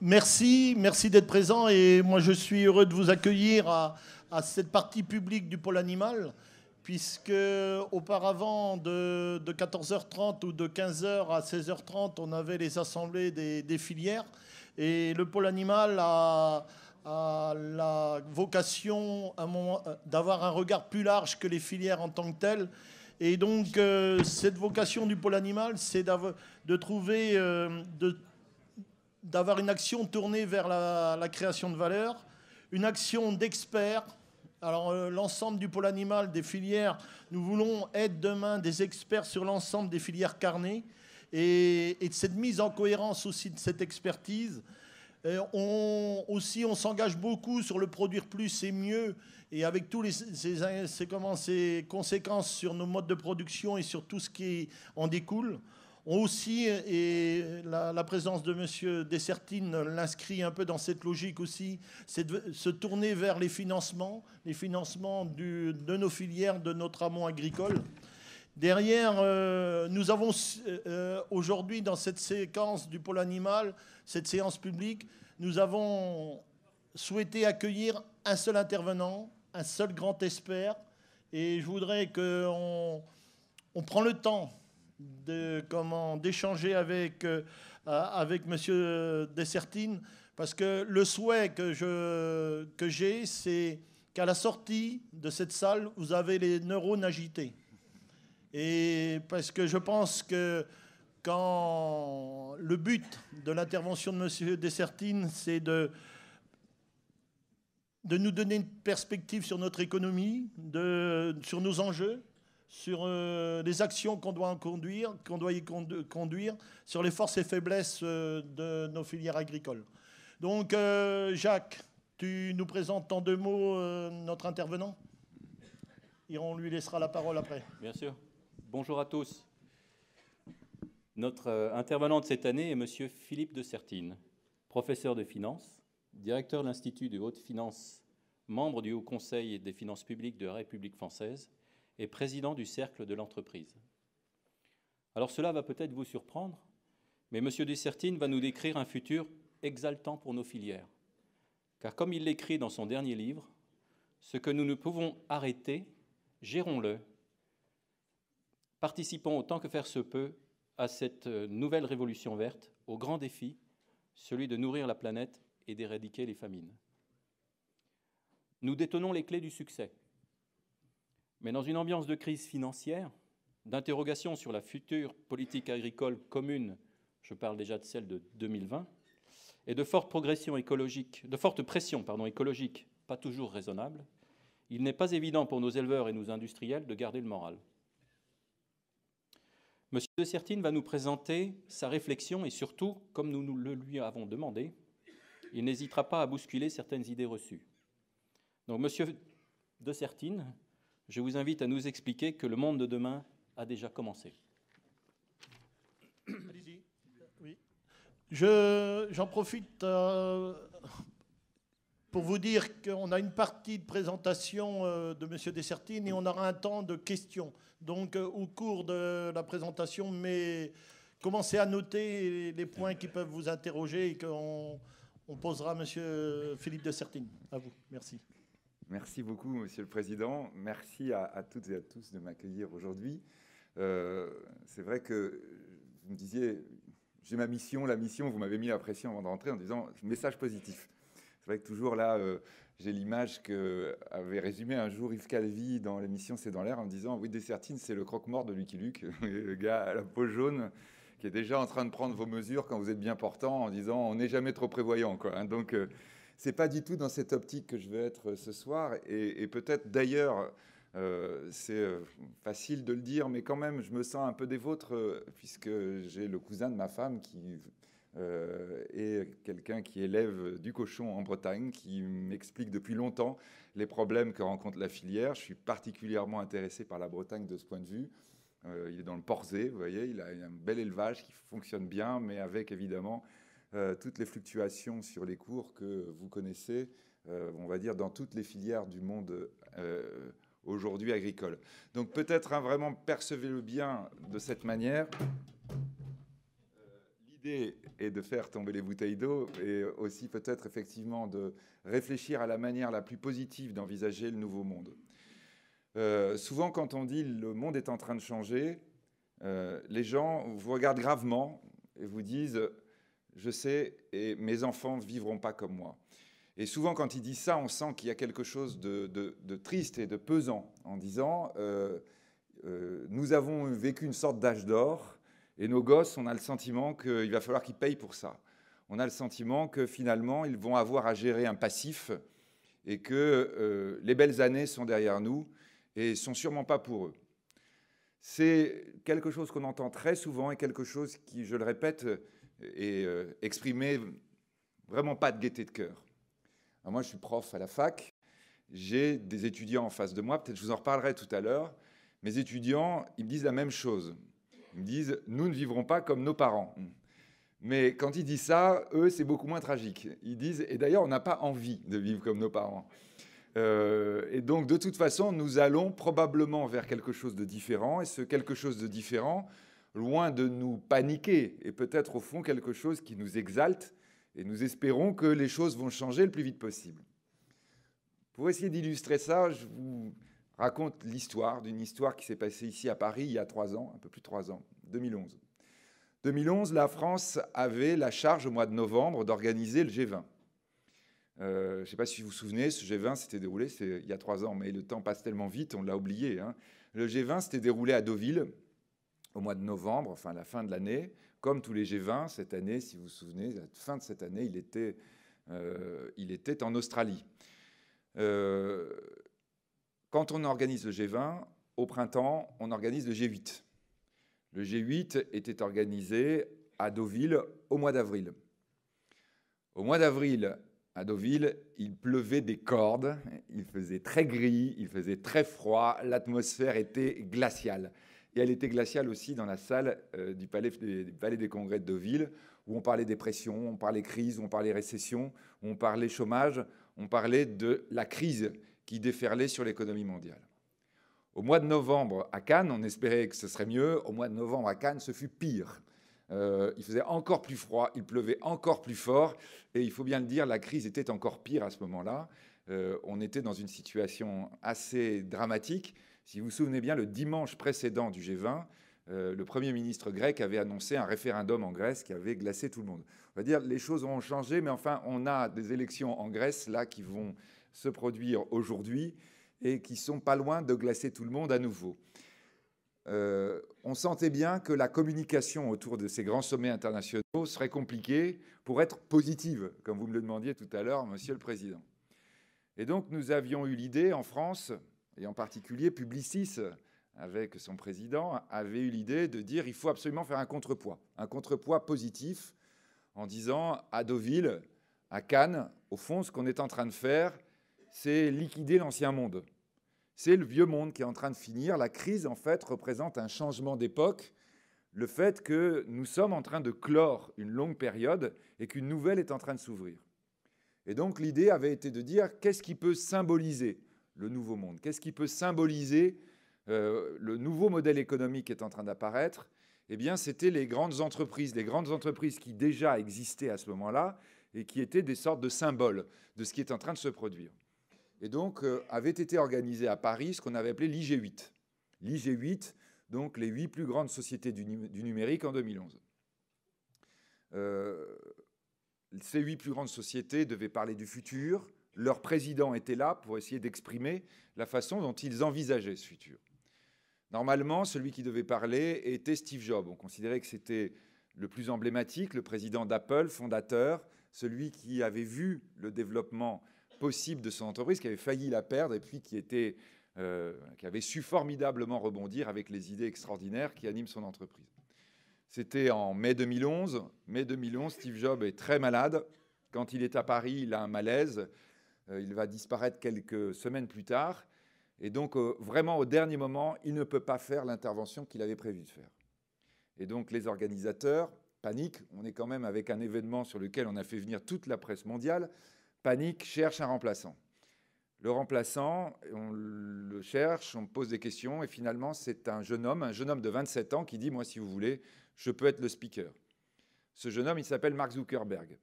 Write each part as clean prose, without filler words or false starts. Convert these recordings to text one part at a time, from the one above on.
Merci d'être présent et moi je suis heureux de vous accueillir à cette partie publique du pôle animal puisque auparavant de 14h30 ou de 15h à 16h30 on avait les assemblées des filières et le pôle animal a la vocation d'avoir un regard plus large que les filières en tant que telles. Et donc cette vocation du pôle animal c'est de trouver d'avoir une action tournée vers la création de valeur, une action d'experts. Alors l'ensemble du pôle animal, des filières, nous voulons être demain des experts sur l'ensemble des filières carnées et de cette mise en cohérence aussi de cette expertise. On s'engage beaucoup sur le produire plus et mieux et avec tous ces conséquences sur nos modes de production et sur tout ce qui en découle. On aussi, et la présence de M. Dessertine l'inscrit un peu dans cette logique aussi, c'est de se tourner vers les financements de nos filières, de notre amont agricole. Derrière, nous avons aujourd'hui dans cette séquence du pôle animal, cette séance publique, nous avons souhaité accueillir un seul intervenant, un seul grand expert. Et je voudrais qu'on prend le temps d'échanger avec M. Dessertine, parce que le souhait que j'ai, c'est qu'à la sortie de cette salle, vous avez les neurones agités. Et parce que je pense que quand le but de l'intervention de M. Dessertine, c'est de nous donner une perspective sur notre économie, sur nos enjeux, sur les actions qu'on doit y conduire, sur les forces et faiblesses de nos filières agricoles. Donc, Jacques, tu nous présentes en 2 mots notre intervenant et on lui laissera la parole après. Bien sûr. Bonjour à tous. Notre intervenant de cette année est M. Philippe Dessertine, professeur de finance, directeur de l'Institut de haute finance, membre du Haut Conseil des finances publiques de la République française, et président du Cercle de l'entreprise. Alors cela va peut-être vous surprendre, mais M. Dessertine va nous décrire un futur exaltant pour nos filières. Car comme il l'écrit dans son dernier livre, ce que nous ne pouvons arrêter, gérons-le. Participons autant que faire se peut à cette nouvelle révolution verte, au grand défi, celui de nourrir la planète et d'éradiquer les famines. Nous détenons les clés du succès. Mais dans une ambiance de crise financière, d'interrogation sur la future politique agricole commune, je parle déjà de celle de 2020, et de forte pression écologique, pas toujours raisonnable, il n'est pas évident pour nos éleveurs et nos industriels de garder le moral. M. Dessertine va nous présenter sa réflexion et surtout, comme nous le lui avons demandé, il n'hésitera pas à bousculer certaines idées reçues. Donc, M. Dessertine, je vous invite à nous expliquer que le monde de demain a déjà commencé. Allez-y. Oui. J'en profite pour vous dire qu'on a une partie de présentation de M. Dessertine et on aura un temps de questions. Donc, au cours de la présentation, mais commencez à noter les points qui peuvent vous interroger et qu'on posera à M. Philippe Dessertine. À vous. Merci. Merci beaucoup, Monsieur le Président. Merci à toutes et à tous de m'accueillir aujourd'hui. C'est vrai que vous me disiez, j'ai ma mission, la mission, vous m'avez mis la pression avant de rentrer en disant message positif. C'est vrai que toujours là, j'ai l'image qu'avait résumé un jour Yves Calvi dans l'émission C'est dans l'air en disant oui, Dessertine, c'est le croque-mort de Lucky Luke, le gars à la peau jaune qui est déjà en train de prendre vos mesures quand vous êtes bien portant en disant on n'est jamais trop prévoyant, quoi, hein. Donc, c'est pas du tout dans cette optique que je vais être ce soir. Et peut-être d'ailleurs, c'est facile de le dire, mais quand même, je me sens un peu des vôtres, puisque j'ai le cousin de ma femme qui est quelqu'un qui élève du cochon en Bretagne, qui m'explique depuis longtemps les problèmes que rencontre la filière. Je suis particulièrement intéressé par la Bretagne de ce point de vue. Il est dans le Porzay, vous voyez, il a un bel élevage qui fonctionne bien, mais avec évidemment toutes les fluctuations sur les cours que vous connaissez, on va dire, dans toutes les filières du monde aujourd'hui agricole. Donc peut-être vraiment percevez-le bien de cette manière. L'idée est de faire tomber les bouteilles d'eau et aussi peut-être effectivement de réfléchir à la manière la plus positive d'envisager le nouveau monde. Souvent, quand on dit le monde est en train de changer, les gens vous regardent gravement et vous disent « je sais, et mes enfants ne vivront pas comme moi ». Et souvent, quand ils disent ça, on sent qu'il y a quelque chose de triste et de pesant en disant nous avons vécu une sorte d'âge d'or et nos gosses, on a le sentiment qu'il va falloir qu'ils payent pour ça. On a le sentiment que finalement, ils vont avoir à gérer un passif et que les belles années sont derrière nous et ne sont sûrement pas pour eux. C'est quelque chose qu'on entend très souvent et quelque chose qui, je le répète, est exprimé vraiment pas de gaieté de cœur. Alors moi, je suis prof à la fac, j'ai des étudiants en face de moi, peut-être je vous en reparlerai tout à l'heure. Mes étudiants, ils me disent la même chose. Ils me disent « nous ne vivrons pas comme nos parents ». Mais quand ils disent ça, eux, c'est beaucoup moins tragique. Ils disent « et d'ailleurs, on n'a pas envie de vivre comme nos parents ». Et donc, de toute façon, nous allons probablement vers quelque chose de différent. Et ce quelque chose de différent, loin de nous paniquer, est peut-être au fond quelque chose qui nous exalte. Et nous espérons que les choses vont changer le plus vite possible. Pour essayer d'illustrer ça, je vous raconte l'histoire d'une histoire qui s'est passée ici à Paris il y a 3 ans, un peu plus de 3 ans, 2011. 2011, la France avait la charge au mois de novembre d'organiser le G20. Je ne sais pas si vous vous souvenez, ce G20 s'était déroulé il y a 3 ans, mais le temps passe tellement vite, on l'a oublié. Hein. Le G20 s'était déroulé à Deauville au mois de novembre, enfin la fin de l'année. Comme tous les G20, cette année, si vous vous souvenez, à la fin de cette année, il était en Australie. Quand on organise le G20, au printemps, on organise le G8. Le G8 était organisé à Deauville au mois d'avril. Au mois d'avril, à Deauville, il pleuvait des cordes, il faisait très gris, il faisait très froid, l'atmosphère était glaciale. Et elle était glaciale aussi dans la salle du Palais des Congrès de Deauville, où on parlait dépression, on parlait crise, on parlait récession, on parlait chômage, on parlait de la crise qui déferlait sur l'économie mondiale. Au mois de novembre, à Cannes, on espérait que ce serait mieux. Au mois de novembre, à Cannes, ce fut pire. Il faisait encore plus froid, il pleuvait encore plus fort. Et il faut bien le dire, la crise était encore pire à ce moment-là. On était dans une situation assez dramatique. Si vous vous souvenez bien, le dimanche précédent du G20, le Premier ministre grec avait annoncé un référendum en Grèce qui avait glacé tout le monde. On va dire les choses ont changé, mais enfin, on a des élections en Grèce là qui vont se produire aujourd'hui et qui sont pas loin de glacer tout le monde à nouveau. On sentait bien que la communication autour de ces grands sommets internationaux serait compliquée pour être positive, comme vous me le demandiez tout à l'heure, Monsieur le Président. Et donc, nous avions eu l'idée en France, et en particulier Publicis, avec son président, avait eu l'idée de dire il faut absolument faire un contrepoids positif, en disant à Deauville, à Cannes, au fond, ce qu'on est en train de faire, c'est liquider l'ancien monde. C'est le vieux monde qui est en train de finir. La crise, en fait, représente un changement d'époque, le fait que nous sommes en train de clore une longue période et qu'une nouvelle est en train de s'ouvrir. Et donc, l'idée avait été de dire qu'est-ce qui peut symboliser le nouveau monde? Qu'est-ce qui peut symboliser le nouveau modèle économique qui est en train d'apparaître? Eh bien, c'était les grandes entreprises qui déjà existaient à ce moment-là et qui étaient des sortes de symboles de ce qui est en train de se produire. Et donc, avait été organisé à Paris ce qu'on avait appelé l'IG8. L'IG8, donc les 8 plus grandes sociétés du numérique en 2011. Ces 8 plus grandes sociétés devaient parler du futur. Leur président était là pour essayer d'exprimer la façon dont ils envisageaient ce futur. Normalement, celui qui devait parler était Steve Jobs. On considérait que c'était le plus emblématique, le président d'Apple, fondateur, celui qui avait vu le développement possible de son entreprise, qui avait failli la perdre et puis qui avait su formidablement rebondir avec les idées extraordinaires qui animent son entreprise. C'était en mai 2011. Mai 2011, Steve Jobs est très malade. Quand il est à Paris, il a un malaise. Il va disparaître quelques semaines plus tard. Et donc, vraiment, au dernier moment, il ne peut pas faire l'intervention qu'il avait prévu de faire. Et donc, les organisateurs paniquent. On est quand même avec un événement sur lequel on a fait venir toute la presse mondiale. Panique, cherche un remplaçant. Le remplaçant, on le cherche, on pose des questions, et finalement, c'est un jeune homme de 27 ans qui dit « Moi, si vous voulez, je peux être le speaker ». Ce jeune homme, il s'appelle Mark Zuckerberg.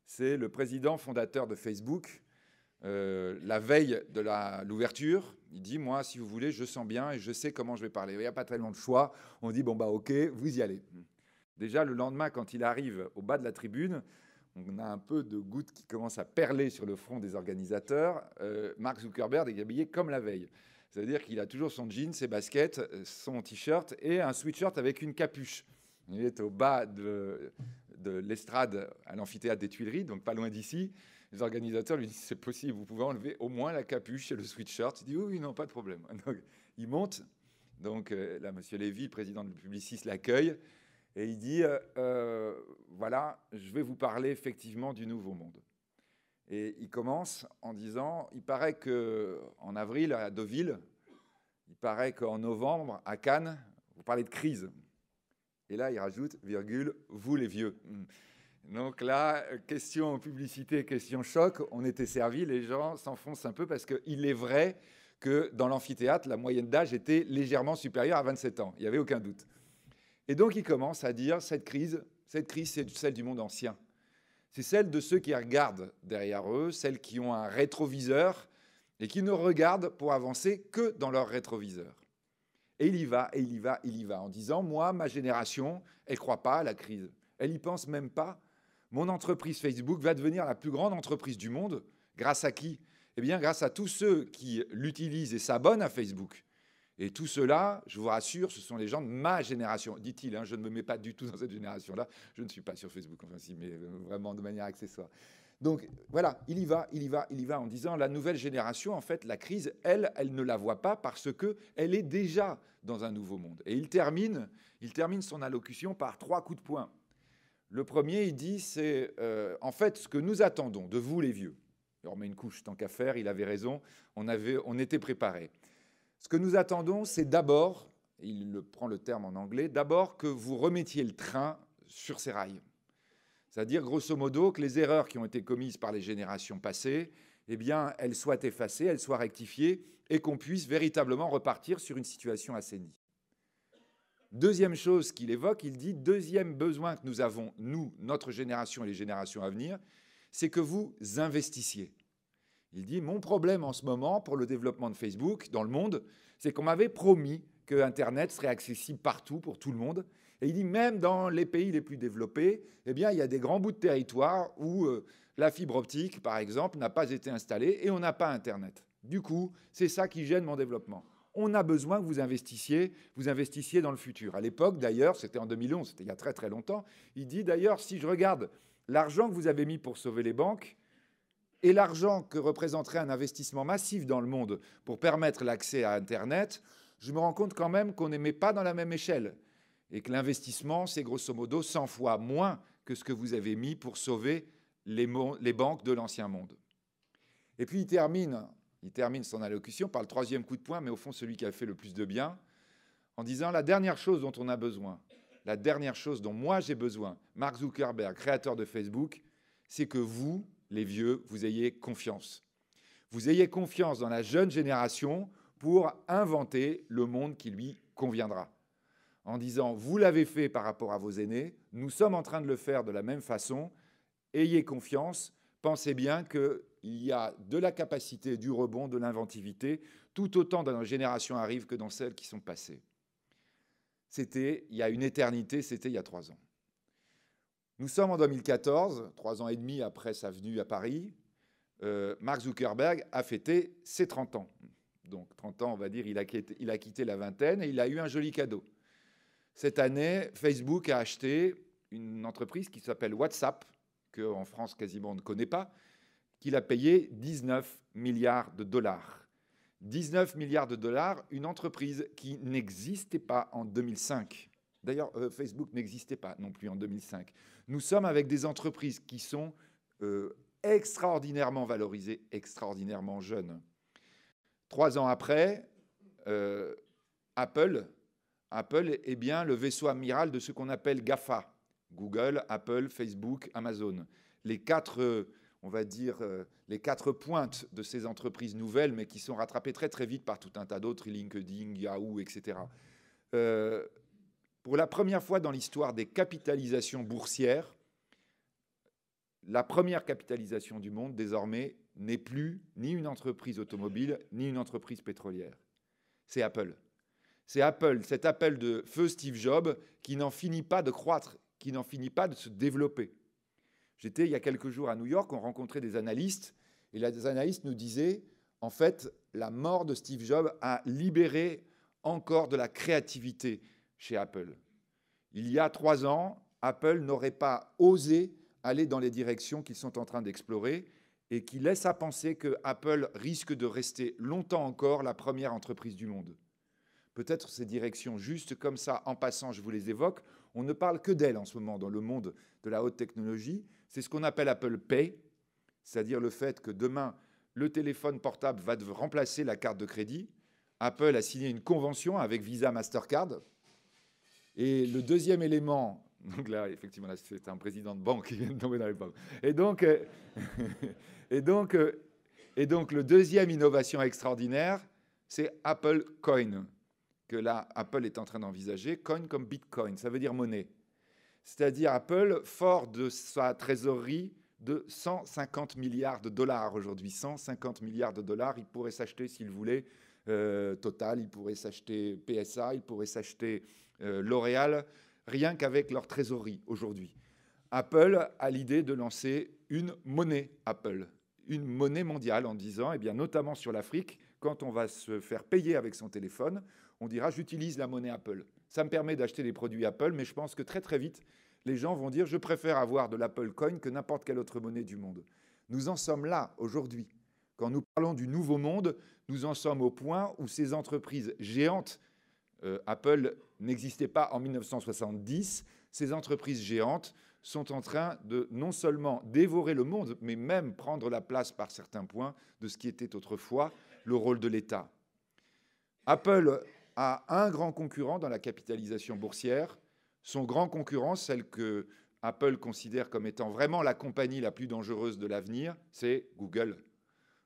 C'est le président fondateur de Facebook. La veille de l'ouverture, il dit « Moi, si vous voulez, je sens bien et je sais comment je vais parler. » Il n'y a pas tellement de choix. On dit « Bon, bah ok, vous y allez. » Déjà, le lendemain, quand il arrive au bas de la tribune, on a un peu de gouttes qui commencent à perler sur le front des organisateurs. Mark Zuckerberg est habillé comme la veille. C'est-à-dire qu'il a toujours son jean, ses baskets, son t-shirt et un sweatshirt avec une capuche. Il est au bas de l'estrade à l'amphithéâtre des Tuileries, donc pas loin d'ici. Les organisateurs lui disent « C'est possible, vous pouvez enlever au moins la capuche et le sweatshirt. » Il dit « Oui, non, pas de problème. » Donc, il monte. Donc là, M. Lévy, le président de Publicis, l'accueille. Et il dit voilà, je vais vous parler effectivement du nouveau monde. Et il commence en disant il paraît qu'en avril, à Deauville, il paraît qu'en novembre, à Cannes, vous parlez de crise. Et là, il rajoute virgule, vous les vieux. Donc là, question publicité, question choc, on était servis, les gens s'enfoncent un peu parce qu'il est vrai que dans l'amphithéâtre, la moyenne d'âge était légèrement supérieure à 27 ans. Il n'y avait aucun doute. Et donc, il commence à dire cette crise, c'est celle du monde ancien. C'est celle de ceux qui regardent derrière eux, celles qui ont un rétroviseur et qui ne regardent pour avancer que dans leur rétroviseur. Et il y va, et il y va, il y va, en disant, moi, ma génération, elle ne croit pas à la crise. Elle n'y pense même pas. Mon entreprise Facebook va devenir la plus grande entreprise du monde. Grâce à qui? Eh bien, grâce à tous ceux qui l'utilisent et s'abonnent à Facebook. Et tout cela, je vous rassure, ce sont les gens de ma génération, dit-il. Hein, je ne me mets pas du tout dans cette génération-là. Je ne suis pas sur Facebook, enfin si, mais vraiment de manière accessoire. Donc voilà, il y va, il y va, il y va, en disant la nouvelle génération, en fait, la crise, elle ne la voit pas parce qu'elle est déjà dans un nouveau monde. Et il termine son allocution par 3 coups de poing. Le premier, il dit, c'est en fait ce que nous attendons de vous, les vieux. Il remet une couche, tant qu'à faire, il avait raison, on était préparés. Ce que nous attendons, c'est d'abord, il prend le terme en anglais, d'abord que vous remettiez le train sur ses rails. C'est-à-dire, grosso modo, que les erreurs qui ont été commises par les générations passées, eh bien, elles soient effacées, elles soient rectifiées et qu'on puisse véritablement repartir sur une situation assainie. Deuxième chose qu'il évoque, il dit, deuxième besoin que nous avons, nous, notre génération et les générations à venir, c'est que vous investissiez. Il dit, mon problème en ce moment pour le développement de Facebook dans le monde, c'est qu'on m'avait promis que Internet serait accessible partout pour tout le monde. Et il dit, même dans les pays les plus développés, eh bien, il y a des grands bouts de territoire où la fibre optique, par exemple, n'a pas été installée et on n'a pas Internet. Du coup, c'est ça qui gêne mon développement. On a besoin que vous investissiez dans le futur. À l'époque, d'ailleurs, c'était en 2011, c'était il y a très très longtemps, il dit d'ailleurs, si je regarde l'argent que vous avez mis pour sauver les banques, et l'argent que représenterait un investissement massif dans le monde pour permettre l'accès à Internet, je me rends compte quand même qu'on n'aimait pas dans la même échelle. Et que l'investissement, c'est grosso modo 100 fois moins que ce que vous avez mis pour sauver les banques de l'ancien monde. Et puis il termine son allocution par le troisième coup de poing, mais au fond celui qui a fait le plus de bien, en disant la dernière chose dont on a besoin, la dernière chose dont moi j'ai besoin, Mark Zuckerberg, créateur de Facebook, c'est que vous, les vieux, vous ayez confiance. Vous ayez confiance dans la jeune génération pour inventer le monde qui lui conviendra. En disant, vous l'avez fait par rapport à vos aînés, nous sommes en train de le faire de la même façon, ayez confiance, pensez bien qu'il y a de la capacité, du rebond, de l'inventivité, tout autant dans nos générations arrivent que dans celles qui sont passées. C'était il y a une éternité, c'était il y a 3 ans. Nous sommes en 2014, 3 ans et demi après sa venue à Paris. Mark Zuckerberg a fêté ses 30 ans. Donc 30 ans, on va dire, il a quitté la vingtaine et il a eu un joli cadeau. Cette année, Facebook a acheté une entreprise qui s'appelle WhatsApp, qu'en France quasiment on ne connaît pas, qu'il a payé 19 milliards de dollars. 19 milliards de dollars, une entreprise qui n'existait pas en 2005. D'ailleurs, Facebook n'existait pas non plus en 2005. Nous sommes avec des entreprises qui sont extraordinairement valorisées, extraordinairement jeunes. 3 ans après, Apple est bien le vaisseau amiral de ce qu'on appelle GAFA. Google, Apple, Facebook, Amazon. Les 4, on va dire, les 4 pointes de ces entreprises nouvelles, mais qui sont rattrapées très très vite par tout un tas d'autres, LinkedIn, Yahoo, etc. Pour la première fois dans l'histoire des capitalisations boursières, la première capitalisation du monde, désormais, n'est plus ni une entreprise automobile, ni une entreprise pétrolière. C'est Apple. C'est Apple, cet Apple de feu Steve Jobs, qui n'en finit pas de croître, qui n'en finit pas de se développer. J'étais il y a quelques jours à New York, on rencontrait des analystes, et les analystes nous disaient, en fait, la mort de Steve Jobs a libéré encore de la créativité chez Apple. Il y a 3 ans, Apple n'aurait pas osé aller dans les directions qu'ils sont en train d'explorer et qui laissent à penser que Apple risque de rester longtemps encore la première entreprise du monde. Peut-être ces directions, juste comme ça, en passant, je vous les évoque, on ne parle que d'elles en ce moment dans le monde de la haute technologie. C'est ce qu'on appelle Apple Pay, c'est-à-dire le fait que demain, le téléphone portable va remplacer la carte de crédit. Apple a signé une convention avec Visa Mastercard. Et le deuxième élément, donc là, effectivement, là, c'est un président de banque qui vient de tomber dans les pommes. Et donc, le deuxième innovation extraordinaire, c'est Apple Coin, que là, Apple est en train d'envisager. Coin comme Bitcoin, ça veut dire monnaie. C'est-à-dire Apple, fort de sa trésorerie de 150 milliards de dollars aujourd'hui. 150 milliards de dollars, il pourrait s'acheter, s'il voulait, Total, il pourrait s'acheter PSA, il pourrait s'acheter L'Oréal, rien qu'avec leur trésorerie aujourd'hui. Apple a l'idée de lancer une monnaie Apple, une monnaie mondiale en disant, eh bien, notamment sur l'Afrique, quand on va se faire payer avec son téléphone, on dira « j'utilise la monnaie Apple ». Ça me permet d'acheter des produits Apple, mais je pense que très très vite, les gens vont dire « je préfère avoir de l'Apple Coin que n'importe quelle autre monnaie du monde ». Nous en sommes là aujourd'hui. Quand nous parlons du nouveau monde, nous en sommes au point où ces entreprises géantes, Apple n'existait pas en 1970, ces entreprises géantes sont en train de non seulement dévorer le monde, mais même prendre la place par certains points de ce qui était autrefois le rôle de l'État. Apple a un grand concurrent dans la capitalisation boursière. Son grand concurrent, celle que Apple considère comme étant vraiment la compagnie la plus dangereuse de l'avenir, c'est Google.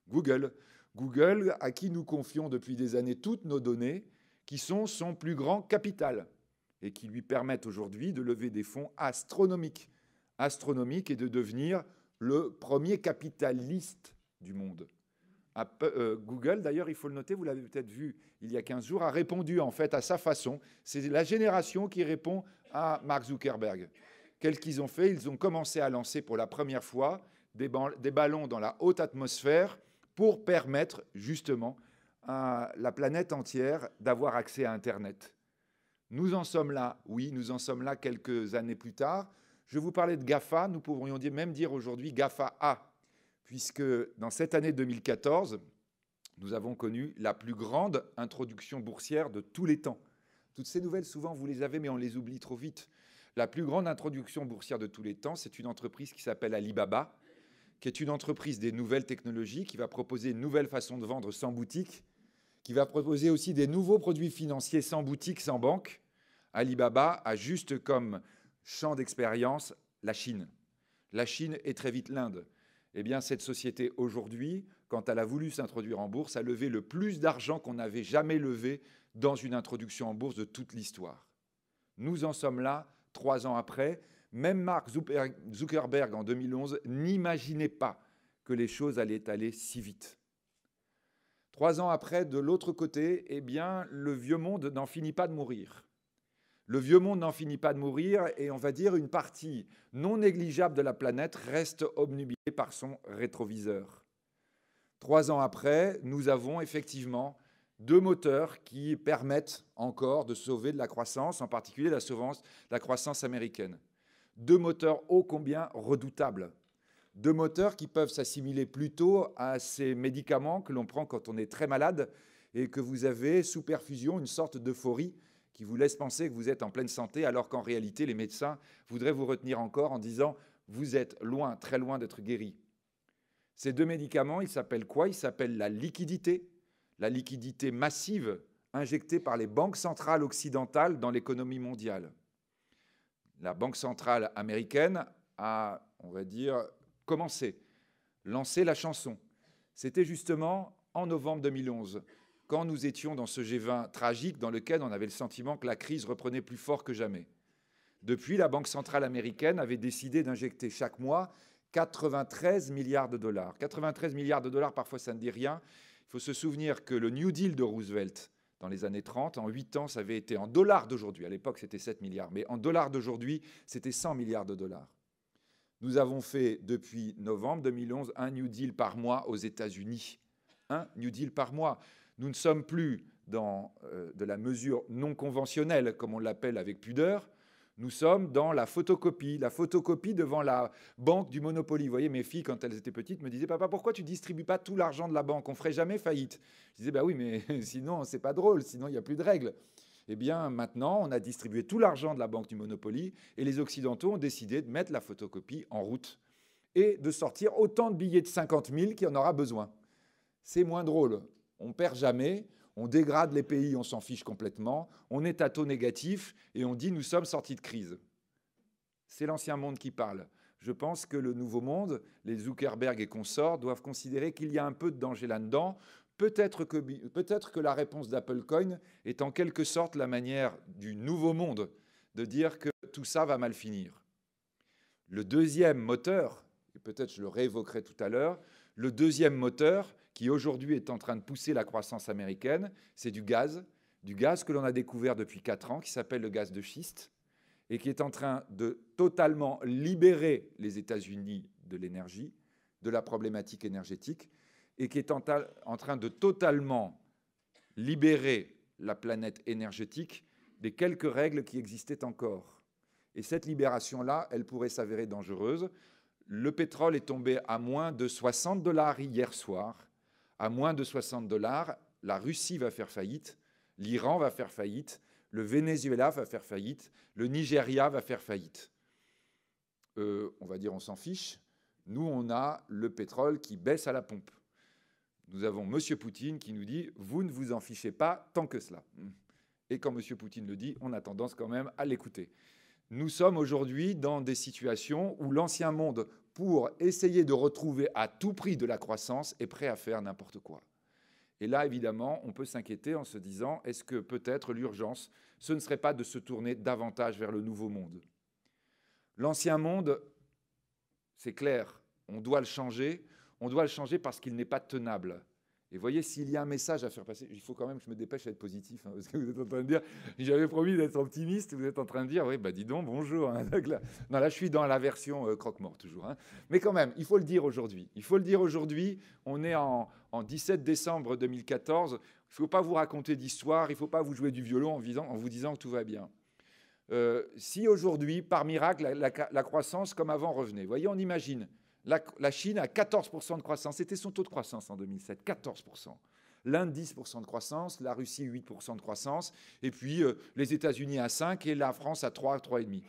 Google, à qui nous confions depuis des années toutes nos données, qui sont son plus grand capital et qui lui permettent aujourd'hui de lever des fonds astronomiques et de devenir le premier capitaliste du monde. Google, d'ailleurs, il faut le noter, vous l'avez peut-être vu il y a 15 jours, a répondu en fait à sa façon. C'est la génération qui répond à Mark Zuckerberg. Qu'est-ce qu'ils ont fait? Ils ont commencé à lancer pour la première fois des ballons dans la haute atmosphère pour permettre justement à la planète entière d'avoir accès à Internet. Nous en sommes là, oui, nous en sommes là quelques années plus tard. Je vous parlais de GAFA, nous pourrions même dire aujourd'hui GAFA A, puisque dans cette année 2014, nous avons connu la plus grande introduction boursière de tous les temps. Toutes ces nouvelles, souvent, vous les avez, mais on les oublie trop vite. La plus grande introduction boursière de tous les temps, c'est une entreprise qui s'appelle Alibaba, qui est une entreprise des nouvelles technologies, qui va proposer une nouvelle façon de vendre sans boutique, qui va proposer aussi des nouveaux produits financiers sans boutique, sans banque. Alibaba a juste comme champ d'expérience la Chine. La Chine et très vite l'Inde. Eh bien, cette société, aujourd'hui, quand elle a voulu s'introduire en bourse, a levé le plus d'argent qu'on n'avait jamais levé dans une introduction en bourse de toute l'histoire. Nous en sommes là, 3 ans après. Même Mark Zuckerberg, en 2011, n'imaginait pas que les choses allaient aller si vite. 3 ans après, de l'autre côté, eh bien, le vieux monde n'en finit pas de mourir. Le vieux monde n'en finit pas de mourir et on va dire une partie non négligeable de la planète reste obnubilée par son rétroviseur. 3 ans après, nous avons effectivement 2 moteurs qui permettent encore de sauver de la croissance, en particulier la croissance américaine. 2 moteurs ô combien redoutables. 2 moteurs qui peuvent s'assimiler plutôt à ces médicaments que l'on prend quand on est très malade et que vous avez sous perfusion une sorte d'euphorie qui vous laisse penser que vous êtes en pleine santé alors qu'en réalité, les médecins voudraient vous retenir encore en disant « vous êtes loin, très loin d'être guéri ». Ces 2 médicaments, ils s'appellent quoi? Ils s'appellent la liquidité massive injectée par les banques centrales occidentales dans l'économie mondiale. La banque centrale américaine a, on va dire, lancé la chanson. C'était justement en novembre 2011, quand nous étions dans ce G20 tragique dans lequel on avait le sentiment que la crise reprenait plus fort que jamais. Depuis, la Banque centrale américaine avait décidé d'injecter chaque mois 93 milliards de dollars. 93 milliards de dollars, parfois ça ne dit rien. Il faut se souvenir que le New Deal de Roosevelt, dans les années 30, en 8 ans, ça avait été en dollars d'aujourd'hui. À l'époque, c'était 7 milliards. Mais en dollars d'aujourd'hui, c'était 100 milliards de dollars. Nous avons fait, depuis novembre 2011, un New Deal par mois aux États-Unis. Un New Deal par mois. Nous ne sommes plus dans de la mesure non conventionnelle, comme on l'appelle avec pudeur. Nous sommes dans la photocopie devant la banque du Monopoly. Vous voyez, mes filles, quand elles étaient petites, me disaient « Papa, pourquoi tu ne distribues pas tout l'argent de la banque? On ne ferait jamais faillite. » Je disais « Bah oui, mais sinon, c'est pas drôle, sinon il n'y a plus de règles. » Eh bien, maintenant, on a distribué tout l'argent de la banque du Monopoly et les Occidentaux ont décidé de mettre la photocopie en route et de sortir autant de billets de 50 000 qu'il y en aura besoin. C'est moins drôle. On ne perd jamais. On dégrade les pays, on s'en fiche complètement, on est à taux négatif et on dit nous sommes sortis de crise. C'est l'ancien monde qui parle. Je pense que le nouveau monde, les Zuckerberg et consorts, doivent considérer qu'il y a un peu de danger là-dedans. Peut-être que la réponse d'Apple Coin est en quelque sorte la manière du nouveau monde de dire que tout ça va mal finir. Le deuxième moteur, et peut-être je le réévoquerai tout à l'heure, le deuxième moteur qui aujourd'hui est en train de pousser la croissance américaine, c'est du gaz que l'on a découvert depuis 4 ans, qui s'appelle le gaz de schiste, et qui est en train de totalement libérer les États-Unis de l'énergie, de la problématique énergétique, et qui est en train de totalement libérer la planète énergétique des quelques règles qui existaient encore. Et cette libération-là, elle pourrait s'avérer dangereuse. Le pétrole est tombé à moins de 60 $ hier soir. À moins de 60 $, la Russie va faire faillite, l'Iran va faire faillite, le Venezuela va faire faillite, le Nigeria va faire faillite. On va dire on s'en fiche. Nous, on a le pétrole qui baisse à la pompe. Nous avons M. Poutine qui nous dit « vous ne vous en fichez pas tant que cela ». Et quand M. Poutine le dit, on a tendance quand même à l'écouter. Nous sommes aujourd'hui dans des situations où l'ancien monde, pour essayer de retrouver à tout prix de la croissance, est prêt à faire n'importe quoi. Et là, évidemment, on peut s'inquiéter en se disant, est-ce que peut-être l'urgence, ce ne serait pas de se tourner davantage vers le nouveau monde? L'ancien monde, c'est clair, on doit le changer parce qu'il n'est pas tenable. Et voyez, s'il y a un message à faire passer, il faut quand même que je me dépêche à être positif, hein, parce que vous êtes en train de dire, j'avais promis d'être optimiste, vous êtes en train de dire, oui, bah dis donc, bonjour. Hein. Non, là, je suis dans la version croque-mort toujours. Hein. Mais quand même, il faut le dire aujourd'hui. Il faut le dire aujourd'hui, on est en 17 décembre 2014, il ne faut pas vous raconter d'histoire, il ne faut pas vous jouer du violon en vous disant que tout va bien. Si aujourd'hui, par miracle, la croissance comme avant revenait, voyez, on imagine, la Chine a 14% de croissance. C'était son taux de croissance en 2007, 14%. L'Inde, 10% de croissance, la Russie, 8% de croissance, et puis les États-Unis à 5% et la France à 3, 3,5%.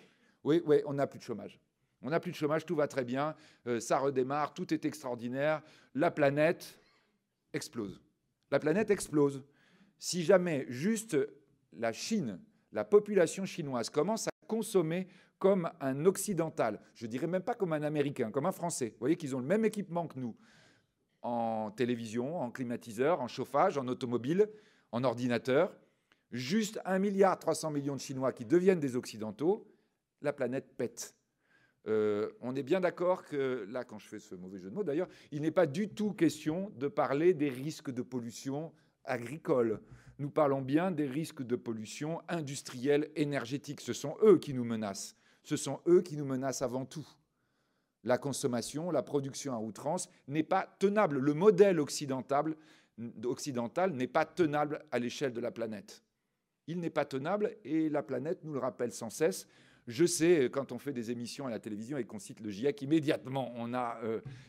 Oui, on n'a plus de chômage. On n'a plus de chômage, tout va très bien, ça redémarre, tout est extraordinaire. La planète explose. La planète explose. Si jamais juste la Chine, la population chinoise commence à consommer comme un occidental, je ne dirais même pas comme un Américain, comme un Français. Vous voyez qu'ils ont le même équipement que nous en télévision, en climatiseur, en chauffage, en automobile, en ordinateur. Juste 1,3 milliard de Chinois qui deviennent des Occidentaux, la planète pète. On est bien d'accord que, là, quand je fais ce mauvais jeu de mots d'ailleurs, il n'est pas du tout question de parler des risques de pollution agricole. Nous parlons bien des risques de pollution industrielle, énergétique. Ce sont eux qui nous menacent. Ce sont eux qui nous menacent avant tout. La consommation, la production à outrance n'est pas tenable. Le modèle occidental n'est pas tenable à l'échelle de la planète. Il n'est pas tenable et la planète nous le rappelle sans cesse. Je sais, quand on fait des émissions à la télévision et qu'on cite le GIEC, immédiatement, on a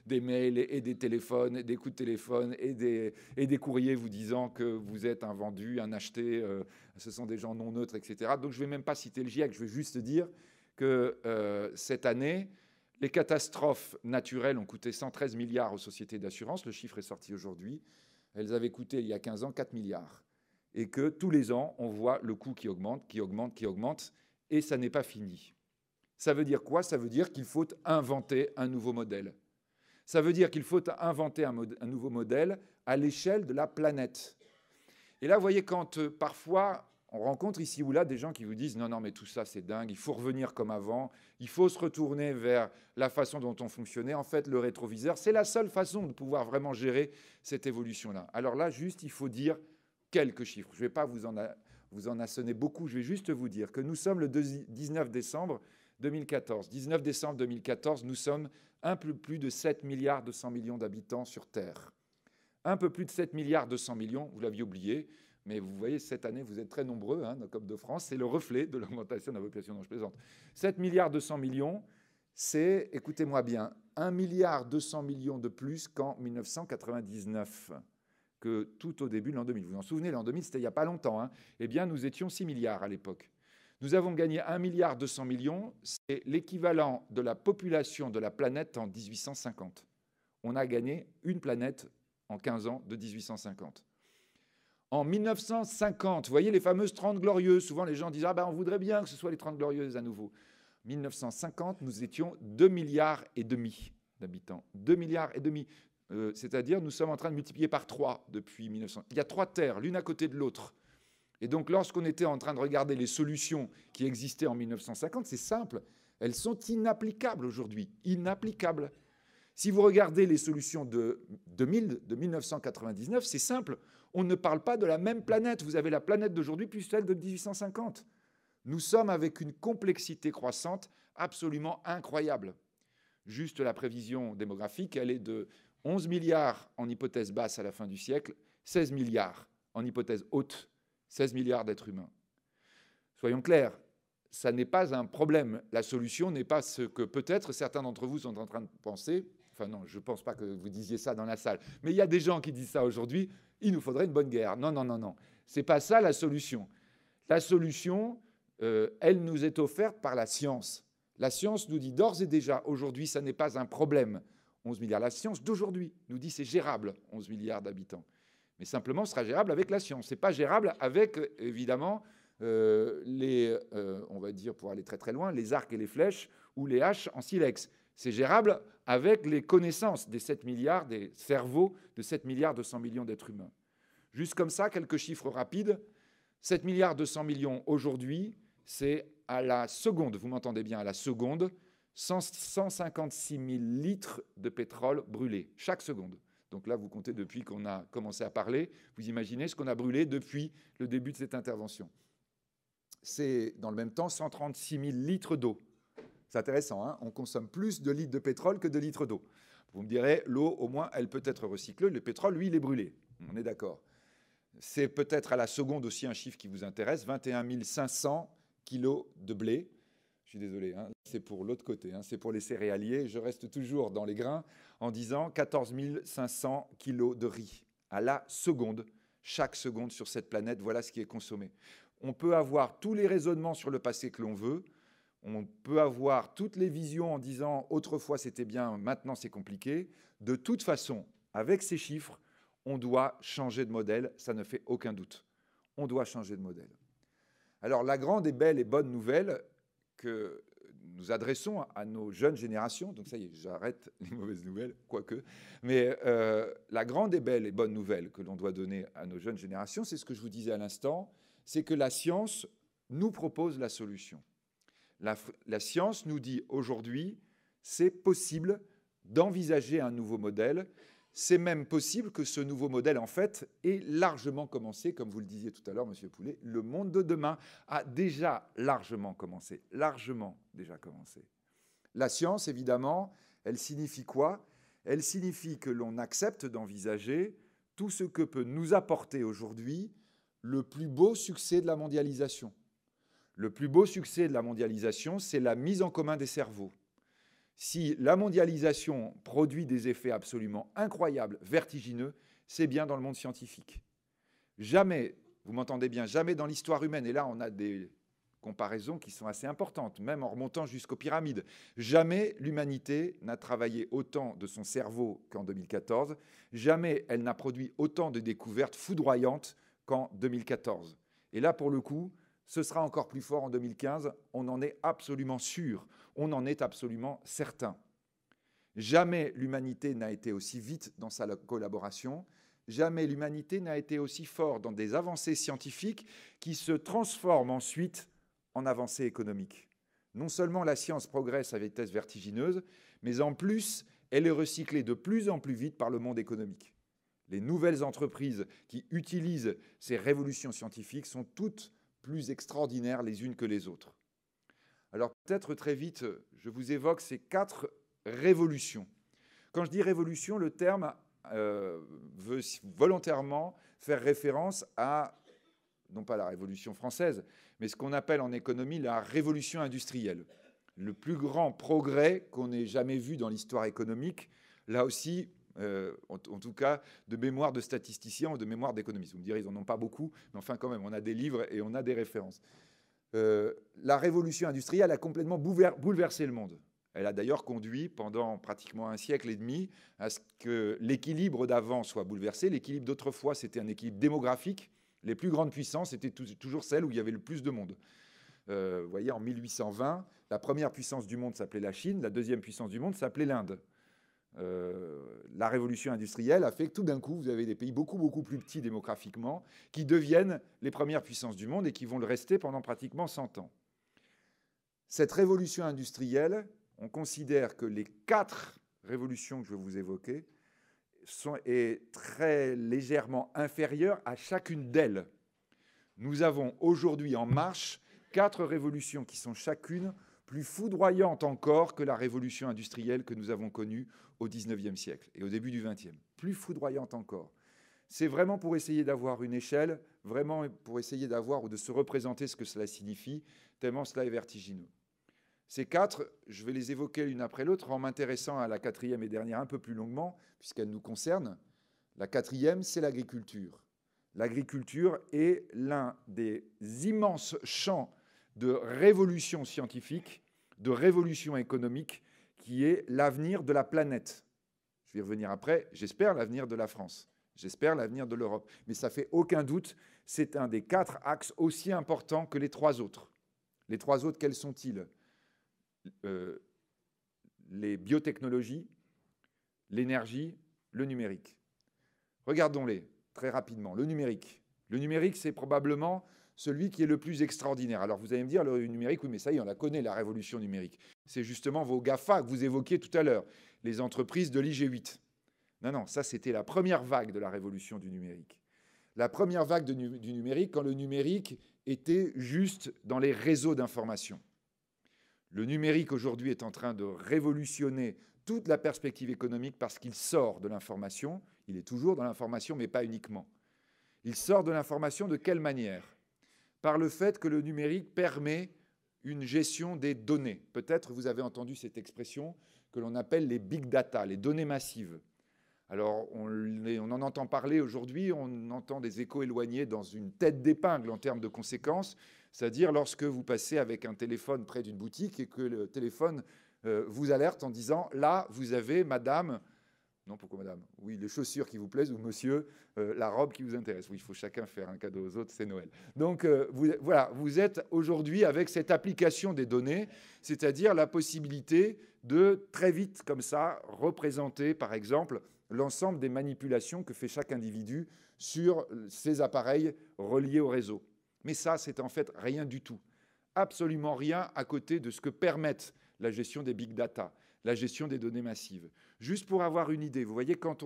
des mails et des téléphones, des coups de téléphone et des courriers vous disant que vous êtes un vendu, un acheté, ce sont des gens non neutres, etc. Donc je ne vais même pas citer le GIEC, je vais juste dire que cette année, les catastrophes naturelles ont coûté 113 milliards aux sociétés d'assurance. Le chiffre est sorti aujourd'hui. Elles avaient coûté, il y a 15 ans, 4 milliards. Et que tous les ans, on voit le coût qui augmente, qui augmente, qui augmente. Et ça n'est pas fini. Ça veut dire quoi? Ça veut dire qu'il faut inventer un nouveau modèle. Ça veut dire qu'il faut inventer un nouveau modèle à l'échelle de la planète. Et là, vous voyez, quand parfois on rencontre ici ou là des gens qui vous disent « Non, non, mais tout ça, c'est dingue, il faut revenir comme avant, il faut se retourner vers la façon dont on fonctionnait. » En fait, le rétroviseur, c'est la seule façon de pouvoir vraiment gérer cette évolution-là. Alors là, juste, il faut dire quelques chiffres. Je ne vais pas vous en assonner beaucoup, je vais juste vous dire que nous sommes le 19 décembre 2014. 19 décembre 2014, nous sommes un peu plus de 7 milliards 200 millions d'habitants sur Terre. Un peu plus de 7 milliards 200 millions, vous l'aviez oublié, mais vous voyez, cette année, vous êtes très nombreux, dans le COP de France, c'est le reflet de l'augmentation de la population dont je plaisante. 7 milliards 200 millions, c'est, écoutez-moi bien, 1 milliard 200 millions de plus qu'en 1999, que tout au début de l'an 2000. Vous vous en souvenez, l'an 2000, c'était il n'y a pas longtemps. Eh bien, nous étions 6 milliards à l'époque. Nous avons gagné 1 milliard 200 millions, c'est l'équivalent de la population de la planète en 1850. On a gagné une planète en 15 ans de 1850. En 1950, vous voyez les fameuses 30 glorieuses, souvent les gens disent « Ah ben on voudrait bien que ce soit les 30 glorieuses à nouveau ». 1950, nous étions 2,5 milliards d'habitants. 2,5 milliards. C'est-à-dire nous sommes en train de multiplier par 3 depuis 1900. Il y a 3 terres, l'une à côté de l'autre. Et donc lorsqu'on était en train de regarder les solutions qui existaient en 1950, c'est simple, elles sont inapplicables aujourd'hui, inapplicables. Si vous regardez les solutions de 2000, de 1999, c'est simple. On ne parle pas de la même planète. Vous avez la planète d'aujourd'hui plus celle de 1850. Nous sommes avec une complexité croissante absolument incroyable. Juste la prévision démographique, elle est de 11 milliards en hypothèse basse à la fin du siècle, 16 milliards en hypothèse haute, 16 milliards d'êtres humains. Soyons clairs, ça n'est pas un problème. La solution n'est pas ce que peut-être certains d'entre vous sont en train de penser. Enfin non, je ne pense pas que vous disiez ça dans la salle. Mais il y a des gens qui disent ça aujourd'hui. Il nous faudrait une bonne guerre. Non, non, non, non. Ce n'est pas ça la solution. La solution, elle nous est offerte par la science. La science nous dit d'ores et déjà, aujourd'hui, ça n'est pas un problème. 11 milliards. La science d'aujourd'hui nous dit c'est gérable, 11 milliards d'habitants. Mais simplement, ce sera gérable avec la science. Ce n'est pas gérable avec, évidemment, on va dire, pour aller très très loin, les arcs et les flèches ou les haches en silex. C'est gérable avec les connaissances des 7 milliards, des cerveaux de 7 milliards 200 millions d'êtres humains. Juste comme ça, quelques chiffres rapides. 7 milliards 200 millions aujourd'hui, c'est à la seconde, vous m'entendez bien, à la seconde, 156 000 litres de pétrole brûlés, chaque seconde. Donc là, vous comptez depuis qu'on a commencé à parler, vous imaginez ce qu'on a brûlé depuis le début de cette intervention. C'est, dans le même temps, 136 000 litres d'eau. C'est intéressant, hein, on consomme plus de litres de pétrole que de litres d'eau. Vous me direz, l'eau, au moins, elle peut être recyclée. Le pétrole, lui, il est brûlé. On est d'accord. C'est peut-être à la seconde aussi un chiffre qui vous intéresse, 21 500 kilos de blé. Je suis désolé, hein, c'est pour l'autre côté, hein, c'est pour les céréaliers. Je reste toujours dans les grains en disant 14 500 kilos de riz à la seconde, chaque seconde sur cette planète. Voilà ce qui est consommé. On peut avoir tous les raisonnements sur le passé que l'on veut. On peut avoir toutes les visions en disant « autrefois c'était bien, maintenant c'est compliqué ». De toute façon, avec ces chiffres, on doit changer de modèle, ça ne fait aucun doute. On doit changer de modèle. Alors la grande et belle et bonne nouvelle que nous adressons à nos jeunes générations, donc ça y est, j'arrête les mauvaises nouvelles, quoique, mais la grande et belle et bonne nouvelle que l'on doit donner à nos jeunes générations, c'est ce que je vous disais à l'instant, c'est que la science nous propose la solution. La science nous dit aujourd'hui, c'est possible d'envisager un nouveau modèle. C'est même possible que ce nouveau modèle, en fait, ait largement commencé, comme vous le disiez tout à l'heure, Monsieur Poulet. Le monde de demain a déjà largement commencé, largement déjà commencé. La science, évidemment, elle signifie quoi? Elle signifie que l'on accepte d'envisager tout ce que peut nous apporter aujourd'hui le plus beau succès de la mondialisation. Le plus beau succès de la mondialisation, c'est la mise en commun des cerveaux. Si la mondialisation produit des effets absolument incroyables, vertigineux, c'est bien dans le monde scientifique. Jamais, vous m'entendez bien, jamais dans l'histoire humaine, et là on a des comparaisons qui sont assez importantes, même en remontant jusqu'aux pyramides, jamais l'humanité n'a travaillé autant de son cerveau qu'en 2014, jamais elle n'a produit autant de découvertes foudroyantes qu'en 2014. Et là, pour le coup, ce sera encore plus fort en 2015, on en est absolument sûr, on en est absolument certain. Jamais l'humanité n'a été aussi vite dans sa collaboration, jamais l'humanité n'a été aussi forte dans des avancées scientifiques qui se transforment ensuite en avancées économiques. Non seulement la science progresse à vitesse vertigineuse, mais en plus, elle est recyclée de plus en plus vite par le monde économique. Les nouvelles entreprises qui utilisent ces révolutions scientifiques sont toutes plus extraordinaires les unes que les autres. Alors peut-être très vite, je vous évoque ces 4 révolutions. Quand je dis révolution, le terme veut volontairement faire référence à, non pas la Révolution française, mais ce qu'on appelle en économie la révolution industrielle. Le plus grand progrès qu'on ait jamais vu dans l'histoire économique, là aussi, en tout cas, de mémoire de statisticiens ou de mémoire d'économistes. Vous me direz, ils n'en ont pas beaucoup, mais enfin quand même, on a des livres et on a des références. La révolution industrielle a complètement bouleversé le monde. Elle a d'ailleurs conduit pendant pratiquement un siècle et demi à ce que l'équilibre d'avant soit bouleversé. L'équilibre d'autrefois, c'était un équilibre démographique. Les plus grandes puissances étaient toujours celles où il y avait le plus de monde. Vous voyez, en 1820, la première puissance du monde s'appelait la Chine, la deuxième puissance du monde s'appelait l'Inde. La révolution industrielle a fait que tout d'un coup, vous avez des pays beaucoup, beaucoup plus petits démographiquement qui deviennent les premières puissances du monde et qui vont le rester pendant pratiquement 100 ans. Cette révolution industrielle, on considère que les 4 révolutions que je vais vous évoquer est très légèrement inférieure à chacune d'elles. Nous avons aujourd'hui en marche 4 révolutions qui sont chacune plus foudroyantes encore que la révolution industrielle que nous avons connue au XIXe siècle et au début du XXe. Plus foudroyante encore. C'est vraiment pour essayer d'avoir une échelle, vraiment pour essayer d'avoir ou de se représenter ce que cela signifie, tellement cela est vertigineux. Ces 4, je vais les évoquer l'une après l'autre en m'intéressant à la 4e et dernière un peu plus longuement, puisqu'elle nous concerne. La 4e, c'est l'agriculture. L'agriculture est l'un des immenses champs de révolution scientifique, de révolution économique, qui est l'avenir de la planète. Je vais y revenir après, j'espère l'avenir de la France, j'espère l'avenir de l'Europe. Mais ça fait aucun doute, c'est un des 4 axes aussi importants que les 3 autres. Les 3 autres, quels sont-ils ? Les biotechnologies, l'énergie, le numérique. Regardons-les très rapidement. Le numérique. Le numérique, c'est probablement celui qui est le plus extraordinaire. Alors vous allez me dire, le numérique, oui, mais ça y est, on la connaît, la révolution numérique. C'est justement vos GAFA que vous évoquiez tout à l'heure, les entreprises de l'IG8. Non, non, ça c'était la première vague de la révolution du numérique. La première vague du numérique, quand le numérique était juste dans les réseaux d'information. Le numérique aujourd'hui est en train de révolutionner toute la perspective économique parce qu'il sort de l'information. Il est toujours dans l'information, mais pas uniquement. Il sort de l'information de quelle manière ? Par le fait que le numérique permet une gestion des données. Peut-être vous avez entendu cette expression que l'on appelle les big data, les données massives. Alors, on en entend parler aujourd'hui, on entend des échos éloignés dans une tête d'épingle en termes de conséquences, c'est-à-dire lorsque vous passez avec un téléphone près d'une boutique et que le téléphone vous alerte en disant « Là, vous avez madame… » Non, pourquoi madame ? Oui, les chaussures qui vous plaisent ou monsieur, la robe qui vous intéresse. Oui, il faut chacun faire un cadeau aux autres, c'est Noël. Donc, voilà, vous êtes aujourd'hui avec cette application des données, c'est-à-dire la possibilité de très vite, comme ça, représenter, par exemple, l'ensemble des manipulations que fait chaque individu sur ces appareils reliés au réseau. Mais ça, c'est en fait rien du tout. Absolument rien à côté de ce que permettent la gestion des big data, la gestion des données massives. Juste pour avoir une idée, vous voyez, quand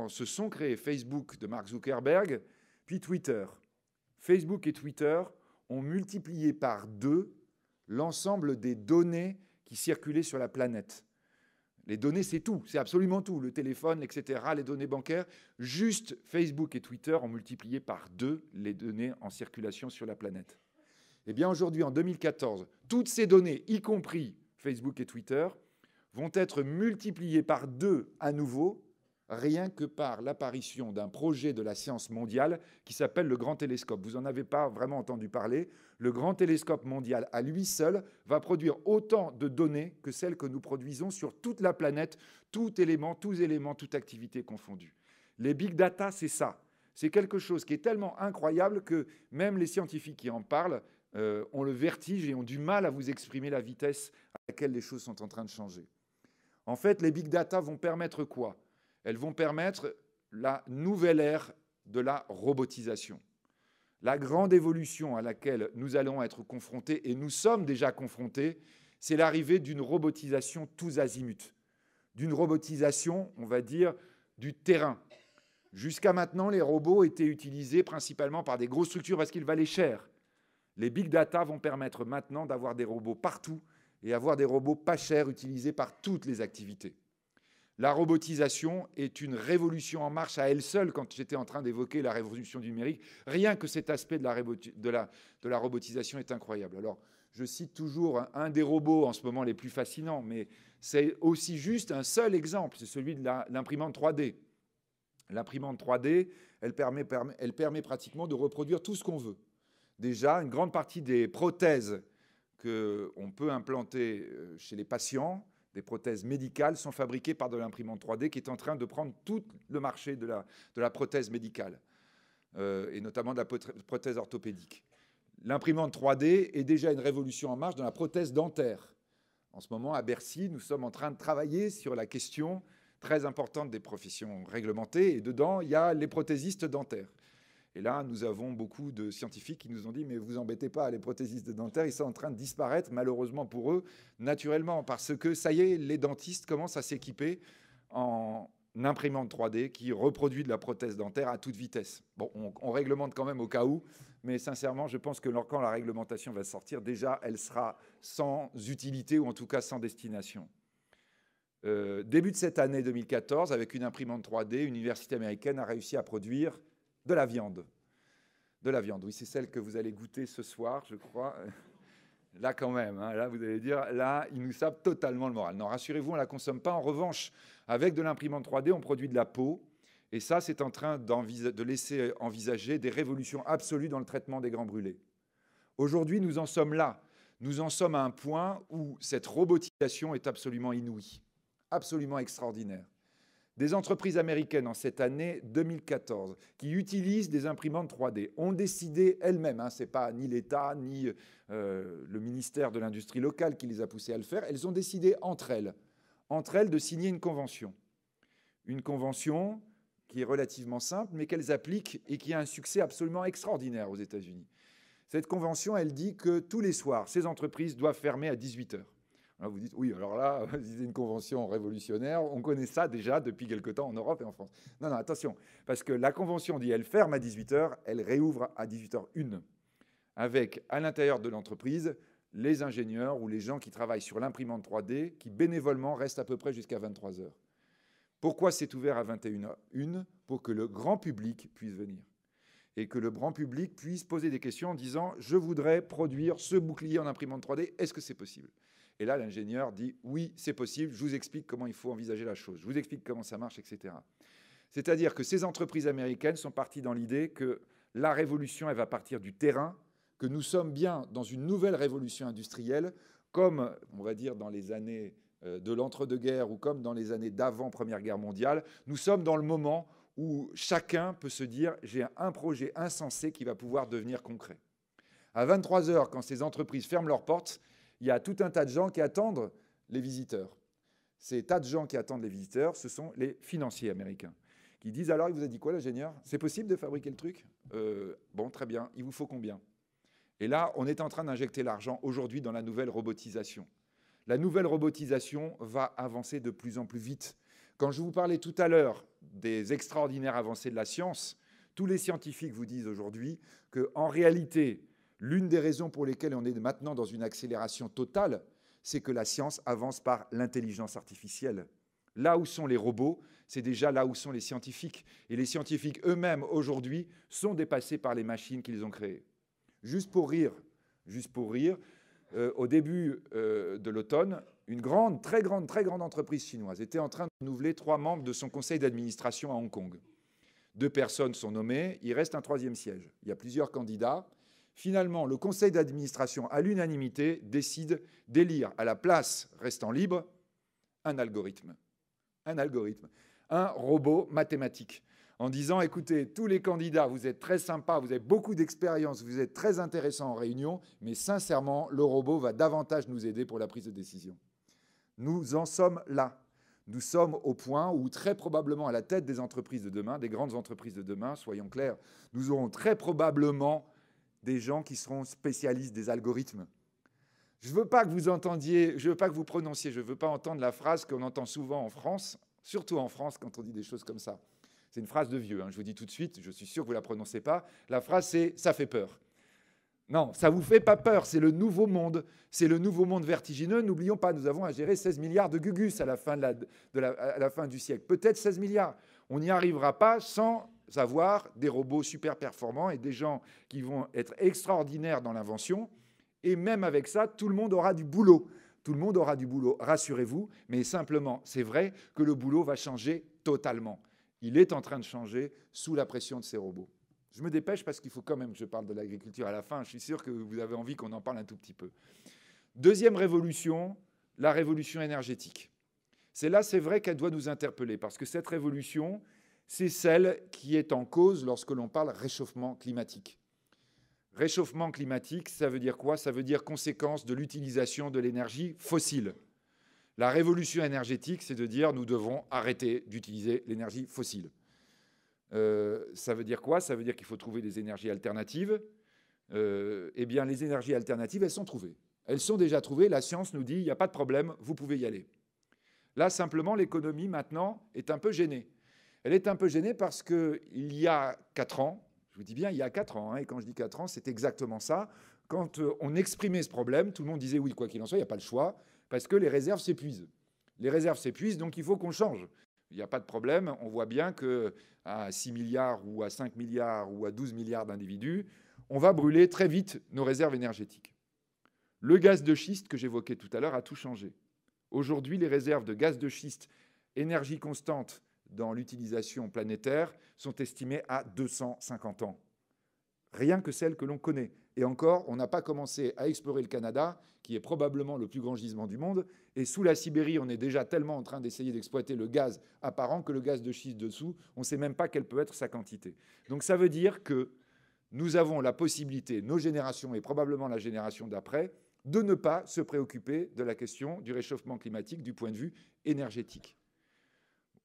se sont créés Facebook de Mark Zuckerberg, puis Twitter, Facebook et Twitter ont multiplié par 2 l'ensemble des données qui circulaient sur la planète. Les données, c'est tout, c'est absolument tout. Le téléphone, etc., les données bancaires. Juste Facebook et Twitter ont multiplié par 2 les données en circulation sur la planète. Eh bien, aujourd'hui, en 2014, toutes ces données, y compris Facebook et Twitter, vont être multipliées par 2 à nouveau, rien que par l'apparition d'un projet de la science mondiale qui s'appelle le Grand Télescope. Vous n'en avez pas vraiment entendu parler. Le Grand Télescope mondial, à lui seul, va produire autant de données que celles que nous produisons sur toute la planète, tous éléments, toute activité confondue. Les big data, c'est ça. C'est quelque chose qui est tellement incroyable que même les scientifiques qui en parlent ont le vertige et ont du mal à vous exprimer la vitesse à laquelle les choses sont en train de changer. En fait, les big data vont permettre quoi ? Elles vont permettre la nouvelle ère de la robotisation. La grande évolution à laquelle nous allons être confrontés, et nous sommes déjà confrontés, c'est l'arrivée d'une robotisation tous azimuts, d'une robotisation, on va dire, du terrain. Jusqu'à maintenant, les robots étaient utilisés principalement par des grosses structures parce qu'ils valaient cher. Les big data vont permettre maintenant d'avoir des robots partout et avoir des robots pas chers utilisés par toutes les activités. La robotisation est une révolution en marche à elle seule. Quand j'étais en train d'évoquer la révolution du numérique, rien que cet aspect de la robotisation est incroyable. Alors, je cite toujours un des robots en ce moment les plus fascinants, mais c'est aussi juste un seul exemple, c'est celui de l'imprimante 3D. L'imprimante 3D, elle permet pratiquement de reproduire tout ce qu'on veut. Déjà, une grande partie des prothèses qu'on peut implanter chez les patients, des prothèses médicales, sont fabriquées par de l'imprimante 3D qui est en train de prendre tout le marché de la prothèse médicale, et notamment de la prothèse orthopédique. L'imprimante 3D est déjà une révolution en marche dans la prothèse dentaire. En ce moment, à Bercy, nous sommes en train de travailler sur la question très importante des professions réglementées, et dedans, il y a les prothésistes dentaires. Et là, nous avons beaucoup de scientifiques qui nous ont dit « mais vous embêtez pas, les prothésistes dentaires, ils sont en train de disparaître, malheureusement pour eux, naturellement, parce que, ça y est, les dentistes commencent à s'équiper en imprimante 3D qui reproduit de la prothèse dentaire à toute vitesse. » Bon, on réglemente quand même au cas où, mais sincèrement, je pense que quand la réglementation va sortir, déjà, elle sera sans utilité, ou en tout cas sans destination. Début de cette année 2014, avec une imprimante 3D, une université américaine a réussi à produire de la viande. De la viande, oui, c'est celle que vous allez goûter ce soir, je crois. Là, quand même, hein, là, vous allez dire, là, ils nous sapent totalement le moral. Non, rassurez-vous, on ne la consomme pas. En revanche, avec de l'imprimante 3D, on produit de la peau. Et ça, c'est en train de laisser envisager des révolutions absolues dans le traitement des grands brûlés. Aujourd'hui, nous en sommes là. Nous en sommes à un point où cette robotisation est absolument inouïe, absolument extraordinaire. Des entreprises américaines en cette année 2014 qui utilisent des imprimantes 3D ont décidé elles-mêmes, hein, ce n'est pas ni l'État ni le ministère de l'Industrie locale qui les a poussées à le faire, elles ont décidé entre elles de signer une convention. Une convention qui est relativement simple, mais qu'elles appliquent et qui a un succès absolument extraordinaire aux États-Unis. Cette convention, elle dit que tous les soirs, ces entreprises doivent fermer à 18 h. Alors vous dites, oui, alors là, c'est une convention révolutionnaire, on connaît ça déjà depuis quelque temps en Europe et en France. Non, non, attention, parce que la convention dit elle ferme à 18 h, elle réouvre à 18h01, avec à l'intérieur de l'entreprise les ingénieurs ou les gens qui travaillent sur l'imprimante 3D qui bénévolement restent à peu près jusqu'à 23 h. Pourquoi c'est ouvert à 21h01? Pour que le grand public puisse venir. Et que le grand public puisse poser des questions en disant « je voudrais produire ce bouclier en imprimante 3D, est-ce que c'est possible ?» Et là, l'ingénieur dit « oui, c'est possible, je vous explique comment il faut envisager la chose, je vous explique comment ça marche, etc. » C'est-à-dire que ces entreprises américaines sont parties dans l'idée que la révolution, elle va partir du terrain, que nous sommes bien dans une nouvelle révolution industrielle, comme, on va dire, dans les années de l'entre-deux-guerres ou comme dans les années d'avant Première Guerre mondiale. Nous sommes dans le moment où chacun peut se dire « j'ai un projet insensé qui va pouvoir devenir concret ». À 23 h, quand ces entreprises ferment leurs portes, il y a tout un tas de gens qui attendent les visiteurs. Ces tas de gens qui attendent les visiteurs, ce sont les financiers américains, qui disent « alors, il vous a dit quoi, l'ingénieur? C'est possible de fabriquer le truc? Bon, très bien, il vous faut combien ?» Et là, on est en train d'injecter l'argent aujourd'hui dans la nouvelle robotisation. La nouvelle robotisation va avancer de plus en plus vite. Quand je vous parlais tout à l'heure des extraordinaires avancées de la science, tous les scientifiques vous disent aujourd'hui qu'en réalité, l'une des raisons pour lesquelles on est maintenant dans une accélération totale, c'est que la science avance par l'intelligence artificielle. Là où sont les robots, c'est déjà là où sont les scientifiques. Et les scientifiques eux-mêmes, aujourd'hui, sont dépassés par les machines qu'ils ont créées. Juste pour rire, au début de l'automne, une très grande entreprise chinoise était en train de renouveler 3 membres de son conseil d'administration à Hong Kong. 2 personnes sont nommées, il reste un 3e siège. Il y a plusieurs candidats. Finalement, le conseil d'administration, à l'unanimité, décide d'élire à la place restant libre un algorithme. Un robot mathématique. En disant, écoutez, tous les candidats, vous êtes très sympas, vous avez beaucoup d'expérience, vous êtes très intéressants en réunion, mais sincèrement, le robot va davantage nous aider pour la prise de décision. Nous en sommes là. Nous sommes au point où, très probablement, à la tête des entreprises de demain, des grandes entreprises de demain, soyons clairs, nous aurons très probablement des gens qui seront spécialistes des algorithmes. Je ne veux pas que vous entendiez, je ne veux pas que vous prononciez, je ne veux pas entendre la phrase qu'on entend souvent en France, surtout en France quand on dit des choses comme ça. C'est une phrase de vieux, hein, je vous dis tout de suite, je suis sûr que vous ne la prononcez pas. La phrase, c'est « ça fait peur ». Non, ça ne vous fait pas peur, c'est le nouveau monde. C'est le nouveau monde vertigineux. N'oublions pas, nous avons à gérer 16 milliards de gugus à la fin du siècle. Peut-être 16 milliards. On n'y arrivera pas sans avoir des robots super performants et des gens qui vont être extraordinaires dans l'invention. Et même avec ça, tout le monde aura du boulot. Tout le monde aura du boulot, rassurez-vous. Mais simplement, c'est vrai que le boulot va changer totalement. Il est en train de changer sous la pression de ces robots. Je me dépêche parce qu'il faut quand même que je parle de l'agriculture à la fin. Je suis sûr que vous avez envie qu'on en parle un tout petit peu. Deuxième révolution, la révolution énergétique. Celle-là, c'est vrai qu'elle doit nous interpeller parce que cette révolution, c'est celle qui est en cause lorsque l'on parle réchauffement climatique. Réchauffement climatique, ça veut dire quoi? Ça veut dire conséquence de l'utilisation de l'énergie fossile. La révolution énergétique, c'est de dire nous devons arrêter d'utiliser l'énergie fossile. Ça veut dire quoi? Ça veut dire qu'il faut trouver des énergies alternatives. Eh bien, les énergies alternatives, elles sont trouvées. Elles sont déjà trouvées. La science nous dit, il n'y a pas de problème, vous pouvez y aller. Là, simplement, l'économie, maintenant, est un peu gênée. Elle est un peu gênée parce qu'il y a 4 ans, je vous dis bien, il y a 4 ans, hein, et quand je dis 4 ans, c'est exactement ça. Quand on exprimait ce problème, tout le monde disait oui, quoi qu'il en soit, il n'y a pas le choix, parce que les réserves s'épuisent. Les réserves s'épuisent, donc il faut qu'on change. Il n'y a pas de problème. On voit bien qu'à 6 milliards ou à 5 milliards ou à 12 milliards d'individus, on va brûler très vite nos réserves énergétiques. Le gaz de schiste que j'évoquais tout à l'heure a tout changé. Aujourd'hui, les réserves de gaz de schiste, énergie constante dans l'utilisation planétaire, sont estimées à 250 ans. Rien que celles que l'on connaît. Et encore, on n'a pas commencé à explorer le Canada, qui est probablement le plus grand gisement du monde. Et sous la Sibérie, on est déjà tellement en train d'essayer d'exploiter le gaz apparent que le gaz de schiste dessous, on ne sait même pas quelle peut être sa quantité. Donc ça veut dire que nous avons la possibilité, nos générations et probablement la génération d'après, de ne pas se préoccuper de la question du réchauffement climatique du point de vue énergétique.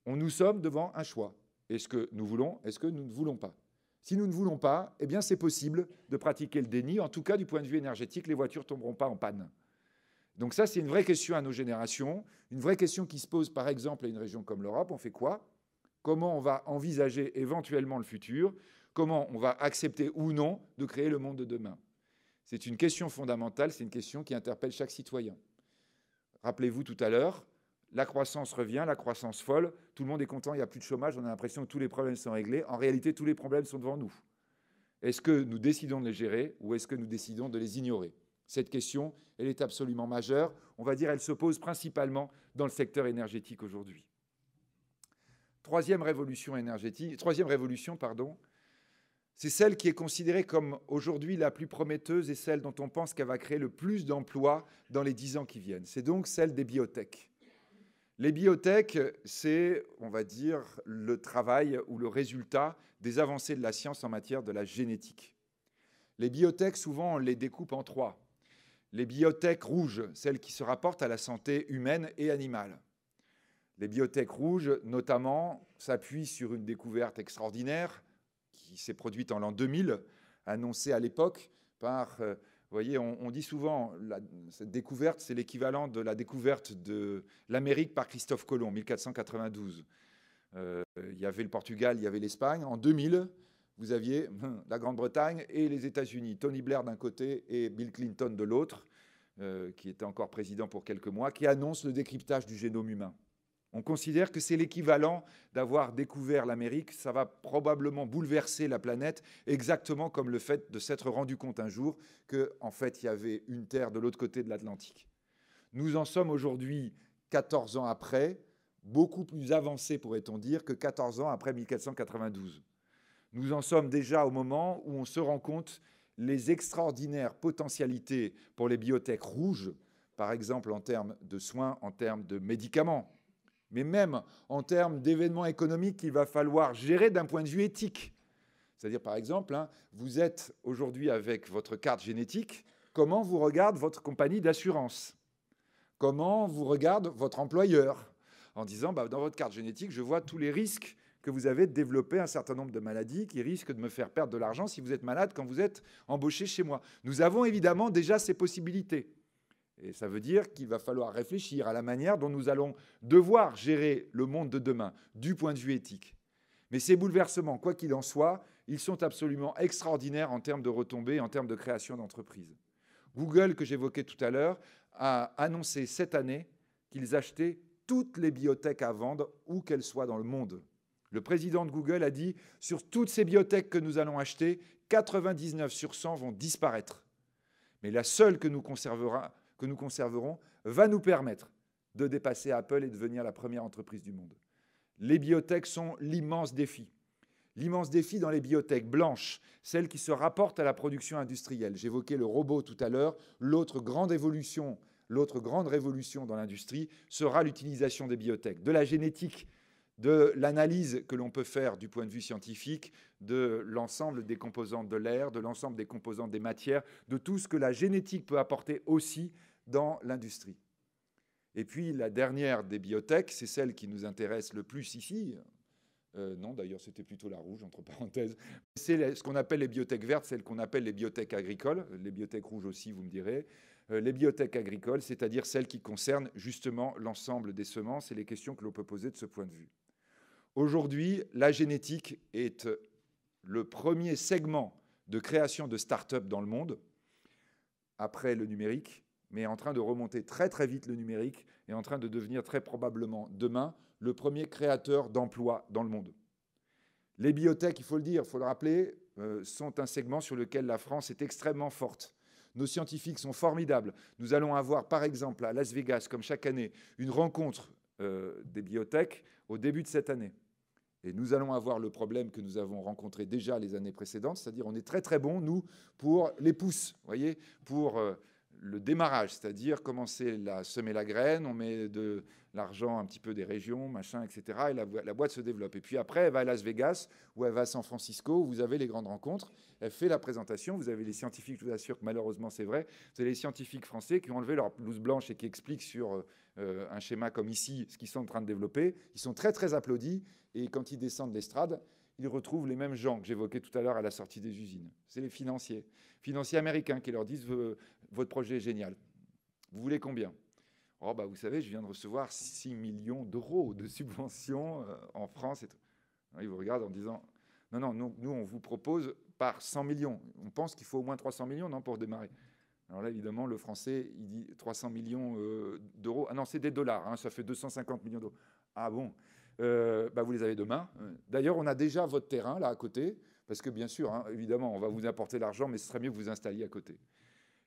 Nous sommes devant un choix. Est-ce que nous voulons? Est-ce que nous ne voulons pas? Si nous ne voulons pas, eh bien c'est possible de pratiquer le déni. En tout cas, du point de vue énergétique, les voitures ne tomberont pas en panne. Donc ça, c'est une vraie question à nos générations, une vraie question qui se pose par exemple à une région comme l'Europe. On fait quoi? Comment on va envisager éventuellement le futur? Comment on va accepter ou non de créer le monde de demain? C'est une question fondamentale, c'est une question qui interpelle chaque citoyen. Rappelez-vous tout à l'heure, la croissance revient, la croissance folle, tout le monde est content, il n'y a plus de chômage, on a l'impression que tous les problèmes sont réglés. En réalité, tous les problèmes sont devant nous. Est-ce que nous décidons de les gérer ou est-ce que nous décidons de les ignorer? Cette question, elle est absolument majeure. On va dire elle se pose principalement dans le secteur énergétique aujourd'hui. Troisième révolution, c'est celle qui est considérée comme aujourd'hui la plus prometteuse et celle dont on pense qu'elle va créer le plus d'emplois dans les 10 ans qui viennent. C'est donc celle des biotech. Les biotech, c'est, on va dire, le travail ou le résultat des avancées de la science en matière de la génétique. Les biotech, souvent, on les découpe en 3. Les biotech rouges, celles qui se rapportent à la santé humaine et animale. Les biotech rouges, notamment, s'appuient sur une découverte extraordinaire qui s'est produite en l'an 2000, annoncée à l'époque par... vous voyez, on dit souvent, cette découverte, c'est l'équivalent de la découverte de l'Amérique par Christophe Colomb, 1492. Il y avait le Portugal, il y avait l'Espagne. En 2000, vous aviez la Grande-Bretagne et les États-Unis. Tony Blair d'un côté et Bill Clinton de l'autre, qui était encore président pour quelques mois, qui annoncent le décryptage du génome humain. On considère que c'est l'équivalent d'avoir découvert l'Amérique. Ça va probablement bouleverser la planète, exactement comme le fait de s'être rendu compte un jour qu'en fait, il y avait une Terre de l'autre côté de l'Atlantique. Nous en sommes aujourd'hui, 14 ans après, beaucoup plus avancés, pourrait-on dire, que 14 ans après 1492. Nous en sommes déjà au moment où on se rend compte les extraordinaires potentialités pour les biotech rouges, par exemple en termes de soins, en termes de médicaments, mais même en termes d'événements économiques qu'il va falloir gérer d'un point de vue éthique. C'est-à-dire, par exemple, vous êtes aujourd'hui avec votre carte génétique, comment vous regarde votre compagnie d'assurance? Comment vous regarde votre employeur? en disant dans votre carte génétique, je vois tous les risques que vous avez de développer un certain nombre de maladies qui risquent de me faire perdre de l'argent si vous êtes malade quand vous êtes embauché chez moi. Nous avons évidemment déjà ces possibilités. Et ça veut dire qu'il va falloir réfléchir à la manière dont nous allons devoir gérer le monde de demain du point de vue éthique. Mais ces bouleversements, quoi qu'il en soit, ils sont absolument extraordinaires en termes de retombées, en termes de création d'entreprises. Google, que j'évoquais tout à l'heure, a annoncé cette année qu'ils achetaient toutes les biotech à vendre, où qu'elles soient dans le monde. Le président de Google a dit, sur toutes ces biotech que nous allons acheter, 99 sur 100 vont disparaître. Mais la seule que nous conserverons va nous permettre de dépasser Apple et de devenir la première entreprise du monde. Les biotech sont l'immense défi. L'immense défi dans les biotech blanches, celles qui se rapportent à la production industrielle. J'évoquais le robot tout à l'heure. L'autre grande révolution dans l'industrie sera l'utilisation des biotech, de la génétique, de l'analyse que l'on peut faire du point de vue scientifique, de l'ensemble des composantes de l'air, de l'ensemble des composantes des matières, de tout ce que la génétique peut apporter aussi dans l'industrie. Et puis la dernière des biotech, c'est celle qui nous intéresse le plus ici. Non, d'ailleurs, c'était plutôt la rouge, entre parenthèses. C'est ce qu'on appelle les biotech vertes, celles qu'on appelle les biotech agricoles. Les biotech rouges aussi, vous me direz. Les biotech agricoles, c'est-à-dire celles qui concernent justement l'ensemble des semences et les questions que l'on peut poser de ce point de vue. Aujourd'hui, la génétique est le premier segment de création de start-up dans le monde, après le numérique, mais en train de remonter très très vite le numérique et en train de devenir très probablement demain le premier créateur d'emplois dans le monde. Les biotech, il faut le dire, il faut le rappeler, sont un segment sur lequel la France est extrêmement forte. Nos scientifiques sont formidables. Nous allons avoir, par exemple, à Las Vegas, comme chaque année, une rencontre des biotech au début de cette année. Et nous allons avoir le problème que nous avons rencontré déjà les années précédentes, c'est-à-dire on est très très bon, nous, pour les pousses, voyez, pour le démarrage, c'est-à-dire commencer à semer la graine, on met de l'argent un petit peu des régions, machin, etc. Et la boîte se développe. Et puis après, elle va à Las Vegas ou elle va à San Francisco, où vous avez les grandes rencontres. Elle fait la présentation. Vous avez les scientifiques, je vous assure que malheureusement c'est vrai, vous avez les scientifiques français qui ont enlevé leur blouse blanche et qui expliquent sur un schéma comme ici ce qu'ils sont en train de développer. Ils sont très très applaudis. Et quand ils descendent l'estrade, ils retrouvent les mêmes gens que j'évoquais tout à l'heure à la sortie des usines. C'est les financiers américains qui leur disent « Votre projet est génial. Vous voulez combien ?» Oh, bah, vous savez, je viens de recevoir 6 millions d'euros de subventions en France. Ils vous regardent en disant « Non, nous, on vous propose par 100 millions. On pense qu'il faut au moins 300 millions non, pour démarrer. » Alors là, évidemment, le Français, il dit 300 millions d'euros. Ah non, c'est des dollars, hein, ça fait 250 millions d'euros. Ah bon, vous les avez demain. D'ailleurs, on a déjà votre terrain là à côté, parce que bien sûr, hein, évidemment, on va vous apporter l'argent, mais ce serait mieux que vous installiez à côté.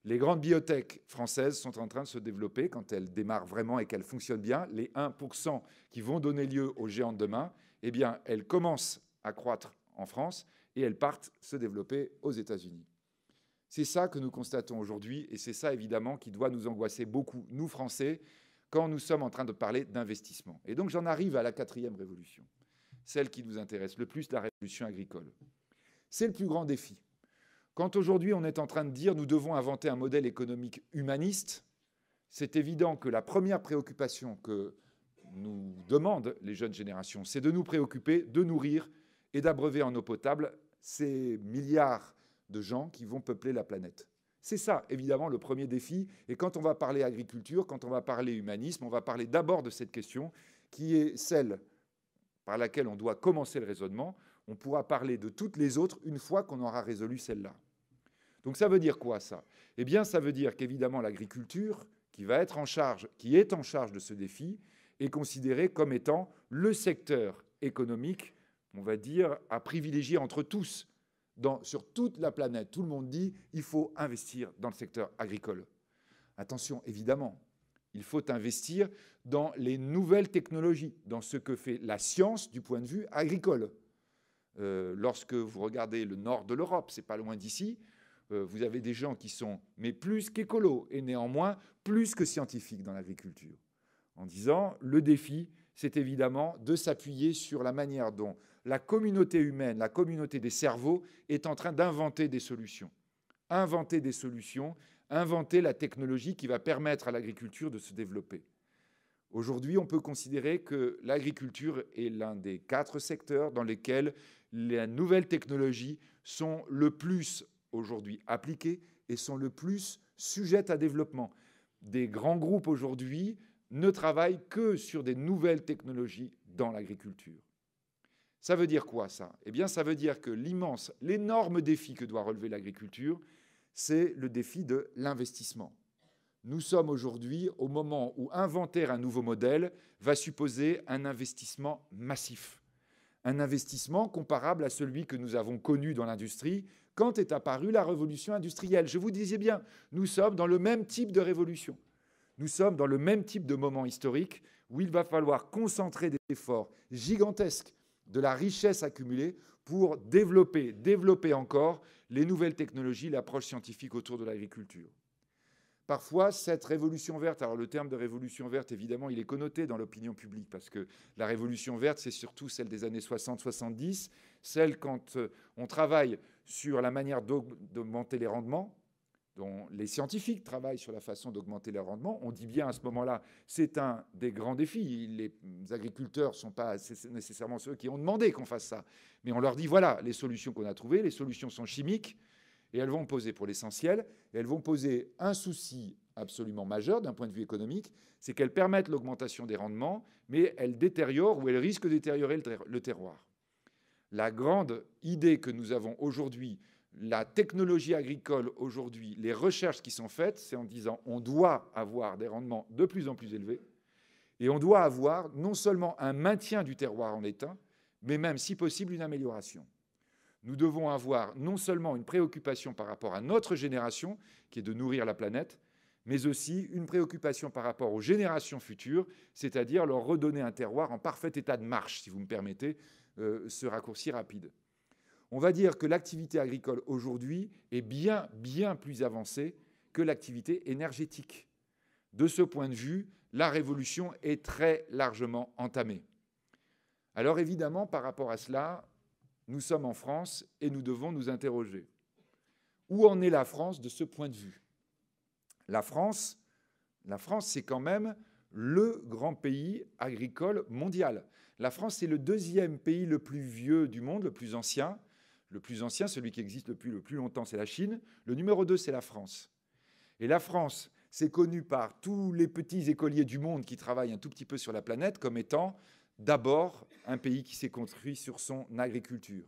Les grandes biotech françaises sont en train de se développer quand elles démarrent vraiment et qu'elles fonctionnent bien. Les 1% qui vont donner lieu aux géants de demain, eh bien, elles commencent à croître en France et elles partent se développer aux États-Unis. C'est ça que nous constatons aujourd'hui et c'est ça, évidemment, qui doit nous angoisser beaucoup, nous, Français, quand nous sommes en train de parler d'investissement. Et donc, j'en arrive à la 4e révolution, celle qui nous intéresse le plus, la révolution agricole. C'est le plus grand défi. Quand aujourd'hui on est en train de dire nous devons inventer un modèle économique humaniste, c'est évident que la première préoccupation que nous demandent les jeunes générations, c'est de nous préoccuper, de nourrir et d'abreuver en eau potable ces milliards de gens qui vont peupler la planète. C'est ça, évidemment, le premier défi. Et quand on va parler agriculture, quand on va parler humanisme, on va parler d'abord de cette question qui est celle par laquelle on doit commencer le raisonnement. On pourra parler de toutes les autres une fois qu'on aura résolu celle-là. Donc ça veut dire quoi, ça? Eh bien, ça veut dire qu'évidemment, l'agriculture, qui est en charge de ce défi, est considérée comme étant le secteur économique, on va dire, à privilégier entre tous. Sur toute la planète, tout le monde dit qu'il faut investir dans le secteur agricole. Attention, évidemment, il faut investir dans les nouvelles technologies, dans ce que fait la science du point de vue agricole. Lorsque vous regardez le nord de l'Europe, c'est pas loin d'ici, vous avez des gens qui sont mais plus qu'écolos et néanmoins plus que scientifiques dans l'agriculture. En disant, le défi, c'est évidemment de s'appuyer sur la manière dont la communauté humaine, la communauté des cerveaux est en train d'inventer des solutions. Inventer des solutions, inventer la technologie qui va permettre à l'agriculture de se développer. Aujourd'hui, on peut considérer que l'agriculture est l'un des 4 secteurs dans lesquels les nouvelles technologies sont le plus aujourd'hui appliquées et sont le plus sujettes à développement. Des grands groupes aujourd'hui ne travaillent que sur des nouvelles technologies dans l'agriculture. Ça veut dire quoi, ça? Eh bien, ça veut dire que l'énorme défi que doit relever l'agriculture, c'est le défi de l'investissement. Nous sommes aujourd'hui au moment où inventer un nouveau modèle va supposer un investissement massif. Un investissement comparable à celui que nous avons connu dans l'industrie quand est apparue la révolution industrielle. Je vous disais bien, nous sommes dans le même type de révolution. Nous sommes dans le même type de moment historique où il va falloir concentrer des efforts gigantesques de la richesse accumulée pour développer encore les nouvelles technologies, l'approche scientifique autour de l'agriculture. Parfois, cette révolution verte, alors le terme de révolution verte, évidemment, il est connoté dans l'opinion publique, parce que la révolution verte, c'est surtout celle des années 60-70, celle quand on travaille sur la manière d'augmenter les rendements, dont les scientifiques travaillent sur la façon d'augmenter les rendements. On dit bien à ce moment-là, c'est un des grands défis. Les agriculteurs ne sont pas nécessairement ceux qui ont demandé qu'on fasse ça. Mais on leur dit, voilà, les solutions qu'on a trouvées, les solutions sont chimiques, et elles vont poser pour l'essentiel, et elles vont poser un souci absolument majeur d'un point de vue économique, c'est qu'elles permettent l'augmentation des rendements, mais elles détériorent ou elles risquent de détériorer le terroir. La grande idée que nous avons aujourd'hui, la technologie agricole aujourd'hui, les recherches qui sont faites, c'est en disant on doit avoir des rendements de plus en plus élevés et on doit avoir non seulement un maintien du terroir en état, mais même, si possible, une amélioration. Nous devons avoir non seulement une préoccupation par rapport à notre génération, qui est de nourrir la planète, mais aussi une préoccupation par rapport aux générations futures, c'est-à-dire leur redonner un terroir en parfait état de marche, si vous me permettez ce raccourci rapide. On va dire que l'activité agricole aujourd'hui est bien plus avancée que l'activité énergétique. De ce point de vue, la révolution est très largement entamée. Alors évidemment, par rapport à cela, nous sommes en France et nous devons nous interroger. Où en est la France de ce point de vue? La France, c'est quand même le grand pays agricole mondial. La France, c'est le 2e pays le plus vieux du monde, le plus ancien. Le plus ancien, celui qui existe depuis le plus longtemps, c'est la Chine. Le numéro 2, c'est la France. Et la France, c'est connu par tous les petits écoliers du monde qui travaillent un tout petit peu sur la planète comme étant d'abord un pays qui s'est construit sur son agriculture.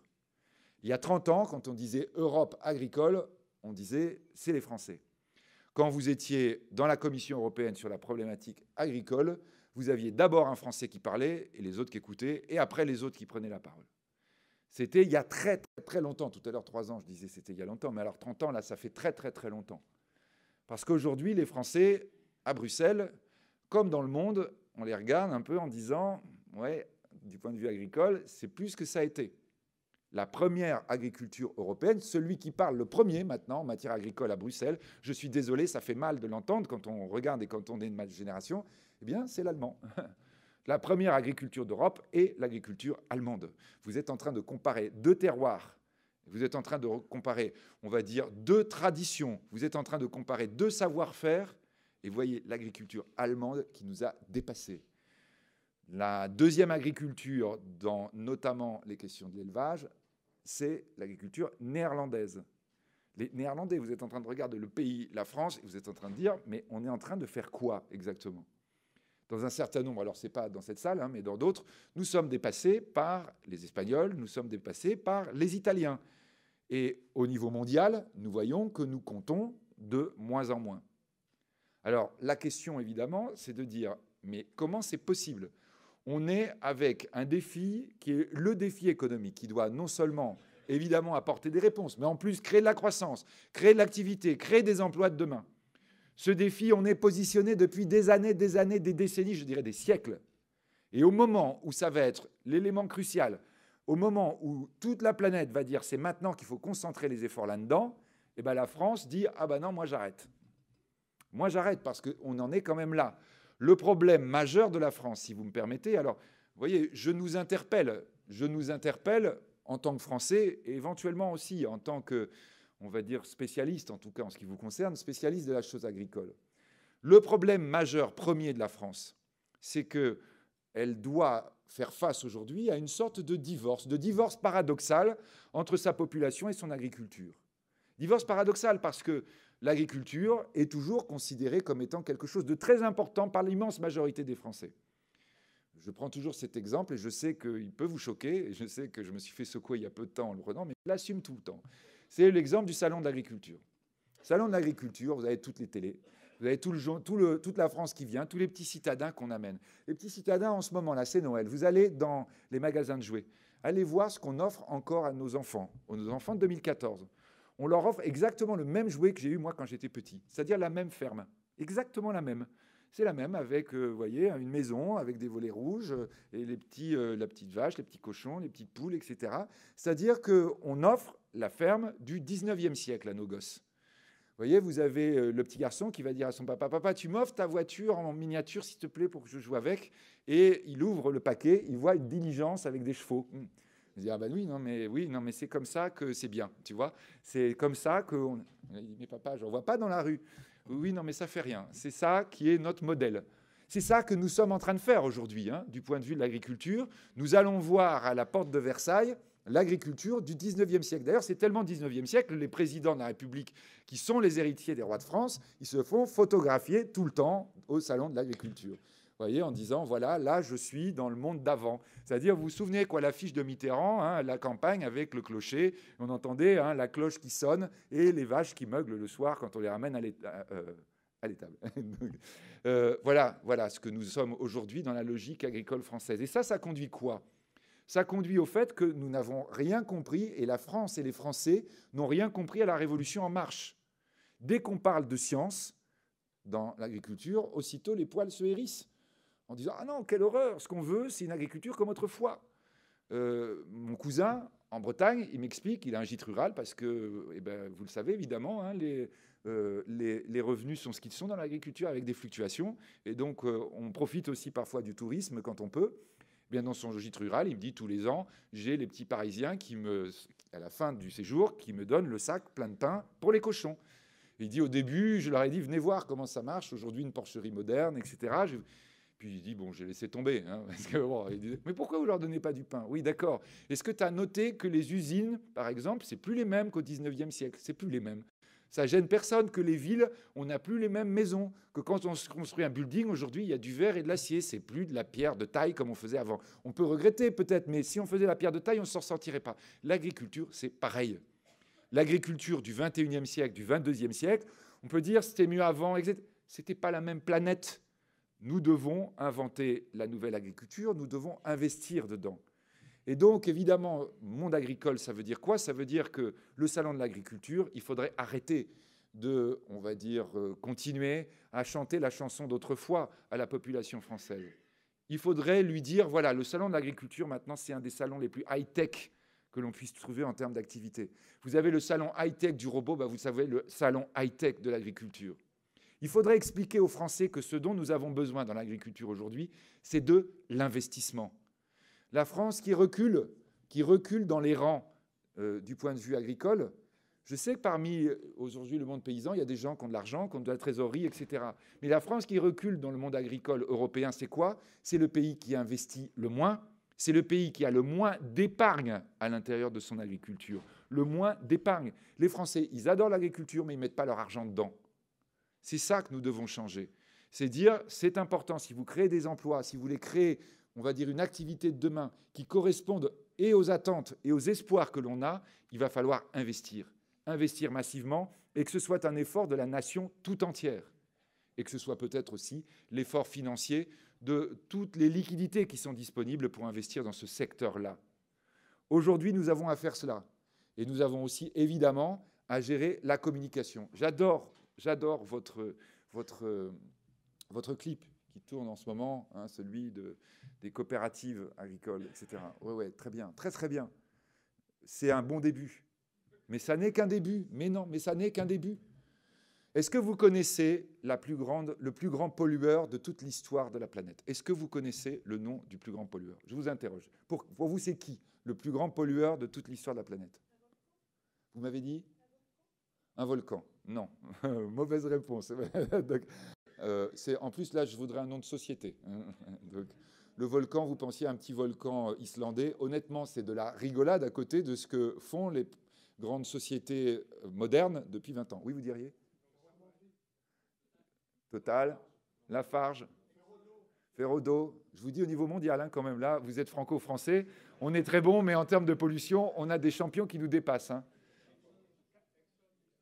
Il y a 30 ans, quand on disait Europe agricole, on disait c'est les Français. Quand vous étiez dans la Commission européenne sur la problématique agricole, vous aviez d'abord un Français qui parlait et les autres qui écoutaient, et après les autres qui prenaient la parole. C'était il y a très longtemps. Tout à l'heure, 3 ans, je disais c'était il y a longtemps, mais alors 30 ans, là, ça fait très longtemps. Parce qu'aujourd'hui, les Français, à Bruxelles, comme dans le monde, on les regarde un peu en disant « ouais, du point de vue agricole, c'est plus que ça a été ». La première agriculture européenne, celui qui parle le premier maintenant en matière agricole à Bruxelles, je suis désolé, ça fait mal de l'entendre quand on regarde et quand on est de ma génération, eh bien, c'est l'allemand. La première agriculture d'Europe est l'agriculture allemande. Vous êtes en train de comparer 2 terroirs, vous êtes en train de comparer, on va dire, 2 traditions, vous êtes en train de comparer 2 savoir-faire, et vous voyez l'agriculture allemande qui nous a dépassés. La deuxième agriculture, dans notamment les questions de l'élevage, c'est l'agriculture néerlandaise. Les Néerlandais, vous êtes en train de regarder le pays, la France, et vous êtes en train de dire, mais on est en train de faire quoi exactement? Dans un certain nombre, alors ce n'est pas dans cette salle, mais dans d'autres, nous sommes dépassés par les Espagnols, nous sommes dépassés par les Italiens. Et au niveau mondial, nous voyons que nous comptons de moins en moins. Alors la question, évidemment, c'est de dire, mais comment c'est possible? On est avec un défi qui est le défi économique, qui doit non seulement, évidemment, apporter des réponses, mais en plus créer de la croissance, créer de l'activité, créer des emplois de demain. Ce défi, on est positionné depuis des années, des décennies, je dirais des siècles. Et au moment où ça va être l'élément crucial, au moment où toute la planète va dire c'est maintenant qu'il faut concentrer les efforts là-dedans, eh ben la France dit ah ben non, moi j'arrête. Moi j'arrête parce qu'on en est quand même là. Le problème majeur de la France, si vous me permettez, alors vous voyez, je nous interpelle en tant que Français et éventuellement aussi en tant que, on va dire, spécialiste, en tout cas en ce qui vous concerne, spécialiste de la chose agricole. Le problème majeur premier de la France, c'est qu'elle doit faire face aujourd'hui à une sorte de divorce paradoxal entre sa population et son agriculture. Divorce paradoxal parce que l'agriculture est toujours considérée comme étant quelque chose de très important par l'immense majorité des Français. Je prends toujours cet exemple et je sais qu'il peut vous choquer, et je sais que je me suis fait secouer il y a peu de temps en le prenant, mais je l'assume tout le temps. C'est l'exemple du salon de l'agriculture. Salon de l'agriculture, vous avez toutes les télés, vous avez toute la France qui vient, tous les petits citadins qu'on amène. Les petits citadins, en ce moment, là, c'est Noël. Vous allez dans les magasins de jouets, allez voir ce qu'on offre encore à nos enfants de 2014. On leur offre exactement le même jouet que j'ai eu moi quand j'étais petit, c'est-à-dire la même ferme, exactement la même. C'est la même avec, vous voyez, une maison avec des volets rouges et la petite vache, les petits cochons, les petites poules, etc. C'est-à-dire qu'on offre la ferme du 19e siècle à nos gosses. Vous voyez, vous avez le petit garçon qui va dire à son papa, « Papa, tu m'offres ta voiture en miniature, s'il te plaît, pour que je joue avec ?» Et il ouvre le paquet, il voit une diligence avec des chevaux. Il dit, ah ben oui, non, mais c'est comme ça que c'est bien, tu vois. C'est comme ça que... Il dit, mais papa, je ne vois pas dans la rue. Oui, non, mais ça fait rien. C'est ça qui est notre modèle. C'est ça que nous sommes en train de faire aujourd'hui, hein, du point de vue de l'agriculture. Nous allons voir à la porte de Versailles l'agriculture du 19e siècle. D'ailleurs, c'est tellement 19e siècle, les présidents de la République, qui sont les héritiers des rois de France, ils se font photographier tout le temps au salon de l'agriculture. Vous voyez, en disant, voilà, là, je suis dans le monde d'avant. C'est-à-dire, vous vous souvenez, quoi, l'affiche de Mitterrand, hein, la campagne avec le clocher, on entendait hein, la cloche qui sonne et les vaches qui meuglent le soir quand on les ramène à l'étable. Voilà ce que nous sommes aujourd'hui dans la logique agricole française. Et ça conduit quoi ? Ça conduit au fait que nous n'avons rien compris, et la France et les Français n'ont rien compris à la Révolution en marche. Dès qu'on parle de science dans l'agriculture, aussitôt les poils se hérissent, en disant « Ah non, quelle horreur, ce qu'on veut, c'est une agriculture comme autrefois ». Mon cousin, en Bretagne, il m'explique, il a un gîte rural, parce que, eh ben, vous le savez évidemment, hein, les revenus sont ce qu'ils sont dans l'agriculture avec des fluctuations, et donc on profite aussi parfois du tourisme quand on peut. Bien, dans son gîte rural, il me dit tous les ans, j'ai les petits Parisiens qui à la fin du séjour, qui me donnent le sac plein de pain pour les cochons. Il dit au début, je leur ai dit, venez voir comment ça marche, aujourd'hui une porcherie moderne, etc. Puis il dit, bon, j'ai laissé tomber. Hein, parce que, bon, il dit, mais pourquoi vous leur donnez pas du pain? Oui, d'accord. Est-ce que tu as noté que les usines, par exemple, c'est plus les mêmes qu'au 19e siècle? C'est plus les mêmes. Ça gêne personne que les villes, on n'a plus les mêmes maisons. Que quand on se construit un building, aujourd'hui, il y a du verre et de l'acier. C'est plus de la pierre de taille comme on faisait avant. On peut regretter peut-être, mais si on faisait la pierre de taille, on ne s'en sortirait pas. L'agriculture, c'est pareil. L'agriculture du 21e siècle, du 22e siècle, on peut dire c'était mieux avant, etc. C'était pas la même planète. Nous devons inventer la nouvelle agriculture, nous devons investir dedans. Et donc, évidemment, monde agricole, ça veut dire quoi? Ça veut dire que le salon de l'agriculture, il faudrait arrêter de, on va dire, continuer à chanter la chanson d'autrefois à la population française. Il faudrait lui dire, voilà, le salon de l'agriculture, maintenant, c'est un des salons les plus high-tech que l'on puisse trouver en termes d'activité. Vous avez le salon high-tech du robot, vous savez, le salon high-tech de l'agriculture. Il faudrait expliquer aux Français que ce dont nous avons besoin dans l'agriculture aujourd'hui, c'est de l'investissement. La France qui recule dans les rangs du point de vue agricole. Je sais que parmi, aujourd'hui, le monde paysan, il y a des gens qui ont de l'argent, qui ont de la trésorerie, etc. Mais la France qui recule dans le monde agricole européen, c'est quoi? C'est le pays qui investit le moins, c'est le pays qui a le moins d'épargne à l'intérieur de son agriculture. Le moins d'épargne. Les Français, ils adorent l'agriculture, mais ils ne mettent pas leur argent dedans. C'est ça que nous devons changer. C'est dire, c'est important, si vous créez des emplois, si vous voulez créer, on va dire, une activité de demain qui corresponde et aux attentes et aux espoirs que l'on a, il va falloir investir. Investir massivement et que ce soit un effort de la nation tout entière. Et que ce soit peut-être aussi l'effort financier de toutes les liquidités qui sont disponibles pour investir dans ce secteur-là. Aujourd'hui, nous avons à faire cela. Et nous avons aussi, évidemment, à gérer la communication. J'adore votre clip qui tourne en ce moment, hein, celui des coopératives agricoles, etc. Oui, très bien, très très bien. C'est un bon début. Mais ça n'est qu'un début. Mais non, mais ça n'est qu'un début. Est-ce que vous connaissez le plus grand pollueur de toute l'histoire de la planète? Est-ce que vous connaissez le nom du plus grand pollueur? Je vous interroge. Pour vous, c'est qui le plus grand pollueur de toute l'histoire de la planète? Vous m'avez dit? Un volcan. Non. Mauvaise réponse. En plus, là, je voudrais un nom de société. Donc, le volcan, vous pensiez à un petit volcan islandais. Honnêtement, c'est de la rigolade à côté de ce que font les grandes sociétés modernes depuis 20 ans. Oui, vous diriez? Total, Lafarge, Ferrodo. Je vous dis au niveau mondial, hein, quand même, là, vous êtes franco-français. On est très bon, mais en termes de pollution, on a des champions qui nous dépassent. Hein.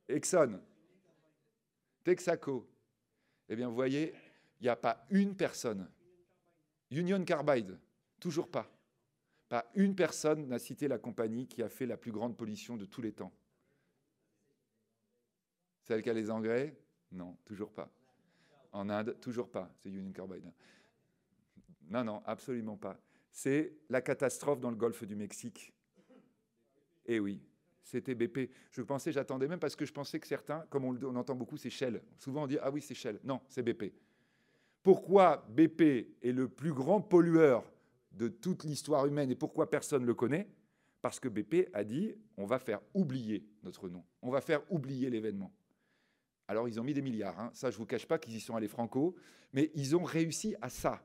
Exxon, Texaco. Eh bien, vous voyez, il n'y a pas une personne. Union Carbide, toujours pas. Pas une personne n'a cité la compagnie qui a fait la plus grande pollution de tous les temps. Celle qui a les engrais? Non, toujours pas. En Inde, toujours pas. C'est Union Carbide. Non, non, absolument pas. C'est la catastrophe dans le golfe du Mexique. Eh oui, c'était BP. J'attendais même parce que je pensais que certains, comme on entend beaucoup, c'est Shell. Souvent on dit, ah oui, c'est Shell. Non, c'est BP. Pourquoi BP est le plus grand pollueur de toute l'histoire humaine et pourquoi personne ne le connaît? Parce que BP a dit, on va faire oublier notre nom. On va faire oublier l'événement. Alors, ils ont mis des milliards. Hein. Ça, je ne vous cache pas qu'ils y sont allés franco, mais ils ont réussi à ça.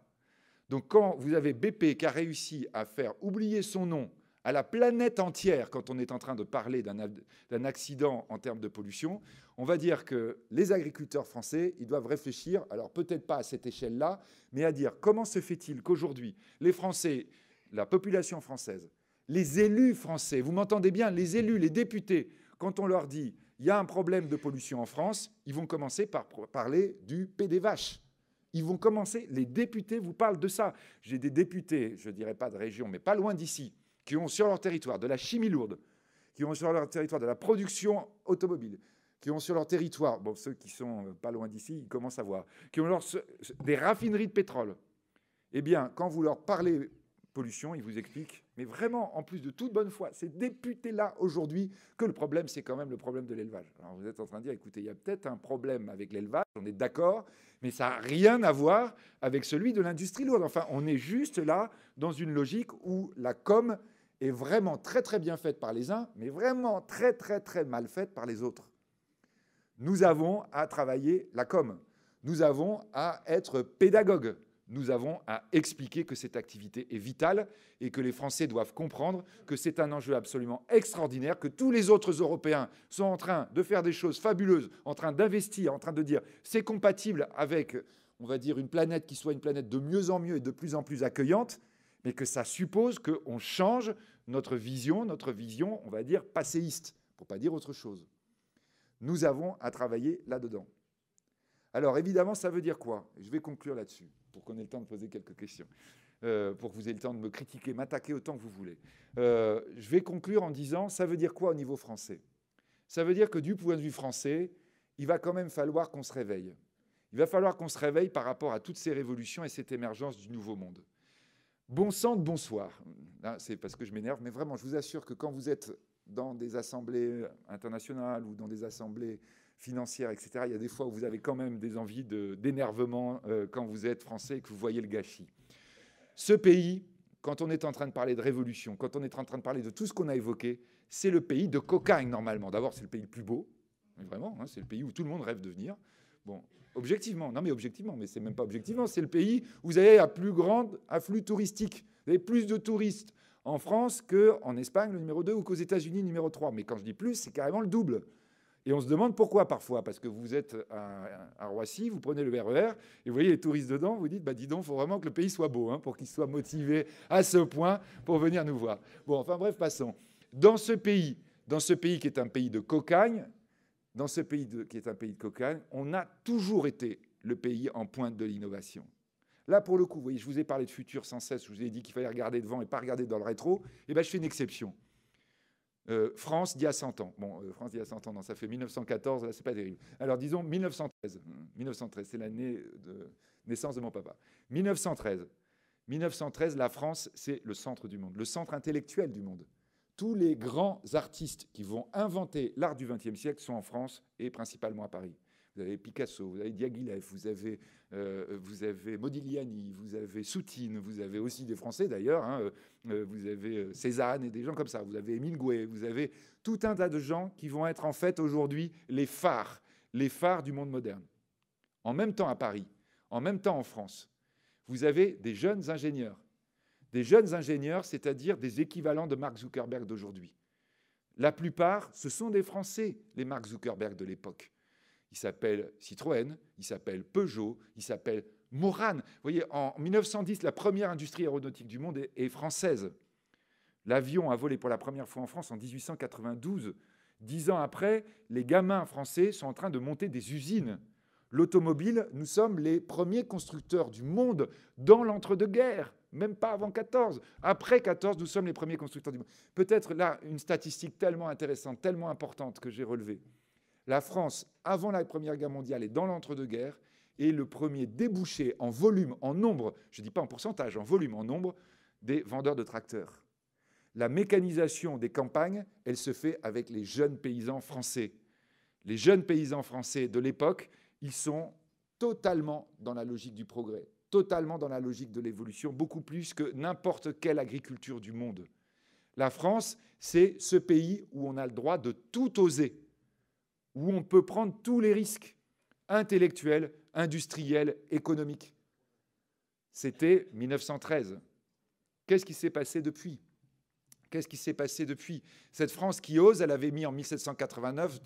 Donc, quand vous avez BP qui a réussi à faire oublier son nom à la planète entière, quand on est en train de parler d'un accident en termes de pollution, on va dire que les agriculteurs français, ils doivent réfléchir, alors peut-être pas à cette échelle-là, mais à dire comment se fait-il qu'aujourd'hui, les Français, la population française, les élus français, vous m'entendez bien, les élus, les députés, quand on leur dit il y a un problème de pollution en France, ils vont commencer par parler du P des vaches. Ils vont commencer, les députés vous parlent de ça. J'ai des députés, je ne dirais pas de région, mais pas loin d'ici, qui ont sur leur territoire de la chimie lourde, qui ont sur leur territoire de la production automobile, qui ont sur leur territoire, bon, ceux qui sont pas loin d'ici, ils commencent à voir, qui ont des raffineries de pétrole. Eh bien, quand vous leur parlez pollution, ils vous expliquent, mais vraiment, en plus de toute bonne foi, ces députés-là, aujourd'hui, que le problème, c'est quand même le problème de l'élevage. Alors, vous êtes en train de dire, écoutez, il y a peut-être un problème avec l'élevage, on est d'accord, mais ça n'a rien à voir avec celui de l'industrie lourde. Enfin, on est juste là dans une logique où la com est vraiment très, très bien faite par les uns, mais vraiment très, très, très mal faite par les autres. Nous avons à travailler la com. Nous avons à être pédagogues. Nous avons à expliquer que cette activité est vitale et que les Français doivent comprendre que c'est un enjeu absolument extraordinaire, que tous les autres Européens sont en train de faire des choses fabuleuses, en train d'investir, en train de dire c'est compatible avec, on va dire, une planète qui soit une planète de mieux en mieux et de plus en plus accueillante, mais que ça suppose qu'on change notre vision, on va dire, passéiste, pour ne pas dire autre chose. Nous avons à travailler là-dedans. Alors évidemment, ça veut dire quoi? Je vais conclure là-dessus, pour qu'on ait le temps de poser quelques questions, pour que vous ayez le temps de me critiquer, m'attaquer autant que vous voulez. Je vais conclure en disant, ça veut dire quoi au niveau français? Ça veut dire que du point de vue français, il va quand même falloir qu'on se réveille. Il va falloir qu'on se réveille par rapport à toutes ces révolutions et cette émergence du nouveau monde. Bon sang de bonsoir. C'est parce que je m'énerve, mais vraiment, je vous assure que quand vous êtes dans des assemblées internationales ou dans des assemblées financières, etc., il y a des fois où vous avez quand même des envies d'énervement quand vous êtes français et que vous voyez le gâchis. Ce pays, quand on est en train de parler de révolution, quand on est en train de parler de tout ce qu'on a évoqué, c'est le pays de cocagne, normalement. D'abord, c'est le pays le plus beau, vraiment, hein, c'est le pays où tout le monde rêve de venir. Bon, objectivement, non mais objectivement, mais c'est même pas objectivement, c'est le pays où vous avez un plus grand afflux touristique. Vous avez plus de touristes en France qu'en Espagne, le numéro 2, ou qu'aux États-Unis, numéro 3. Mais quand je dis plus, c'est carrément le double. Et on se demande pourquoi parfois, parce que vous êtes à Roissy, vous prenez le RER, et vous voyez les touristes dedans, vous dites, bah dis donc, il faut vraiment que le pays soit beau, hein, pour qu'ils soient motivés à ce point pour venir nous voir. Bon, enfin bref, passons. Dans ce pays qui est un pays de cocagne, on a toujours été le pays en pointe de l'innovation. Là, pour le coup, vous voyez, je vous ai parlé de futur sans cesse, je vous ai dit qu'il fallait regarder devant et pas regarder dans le rétro, et bien je fais une exception. France d'il y a 100 ans. Bon, France d'il y a 100 ans, non, ça fait 1914, là, c'est pas terrible. Alors, disons 1913. 1913, c'est l'année de naissance de mon papa. 1913, la France, c'est le centre du monde, le centre intellectuel du monde. Tous les grands artistes qui vont inventer l'art du XXe siècle sont en France et principalement à Paris. Vous avez Picasso, vous avez Diaghilev, vous avez Modigliani, vous avez Soutine, vous avez aussi des Français d'ailleurs, hein, vous avez Cézanne et des gens comme ça, vous avez Émile Gouet, vous avez tout un tas de gens qui vont être en fait aujourd'hui les phares du monde moderne. en même temps à Paris, en même temps en France, vous avez des jeunes ingénieurs. Des jeunes ingénieurs, c'est-à-dire des équivalents de Mark Zuckerberg d'aujourd'hui. La plupart, ce sont des Français, les Mark Zuckerberg de l'époque. Ils s'appellent Citroën, ils s'appellent Peugeot, ils s'appellent Morane. Vous voyez, en 1910, la première industrie aéronautique du monde est française. L'avion a volé pour la première fois en France en 1892. 10 ans après, les gamins français sont en train de monter des usines. L'automobile, nous sommes les premiers constructeurs du monde dans l'entre-deux-guerres, même pas avant 14. Après 14, nous sommes les premiers constructeurs du monde. Peut-être là, une statistique tellement intéressante, tellement importante que j'ai relevée. La France, avant la Première Guerre mondiale et dans l'entre-deux-guerres, est le premier débouché en volume, en nombre, je ne dis pas en pourcentage, en volume, en nombre, des vendeurs de tracteurs. La mécanisation des campagnes, elle se fait avec les jeunes paysans français. Les jeunes paysans français de l'époque, ils sont totalement dans la logique du progrès, totalement dans la logique de l'évolution, beaucoup plus que n'importe quelle agriculture du monde. La France, c'est ce pays où on a le droit de tout oser, où on peut prendre tous les risques intellectuels, industriels, économiques. C'était 1913. Qu'est-ce qui s'est passé depuis ? Qu'est-ce qui s'est passé depuis ? Cette France qui ose, elle avait mis en 1789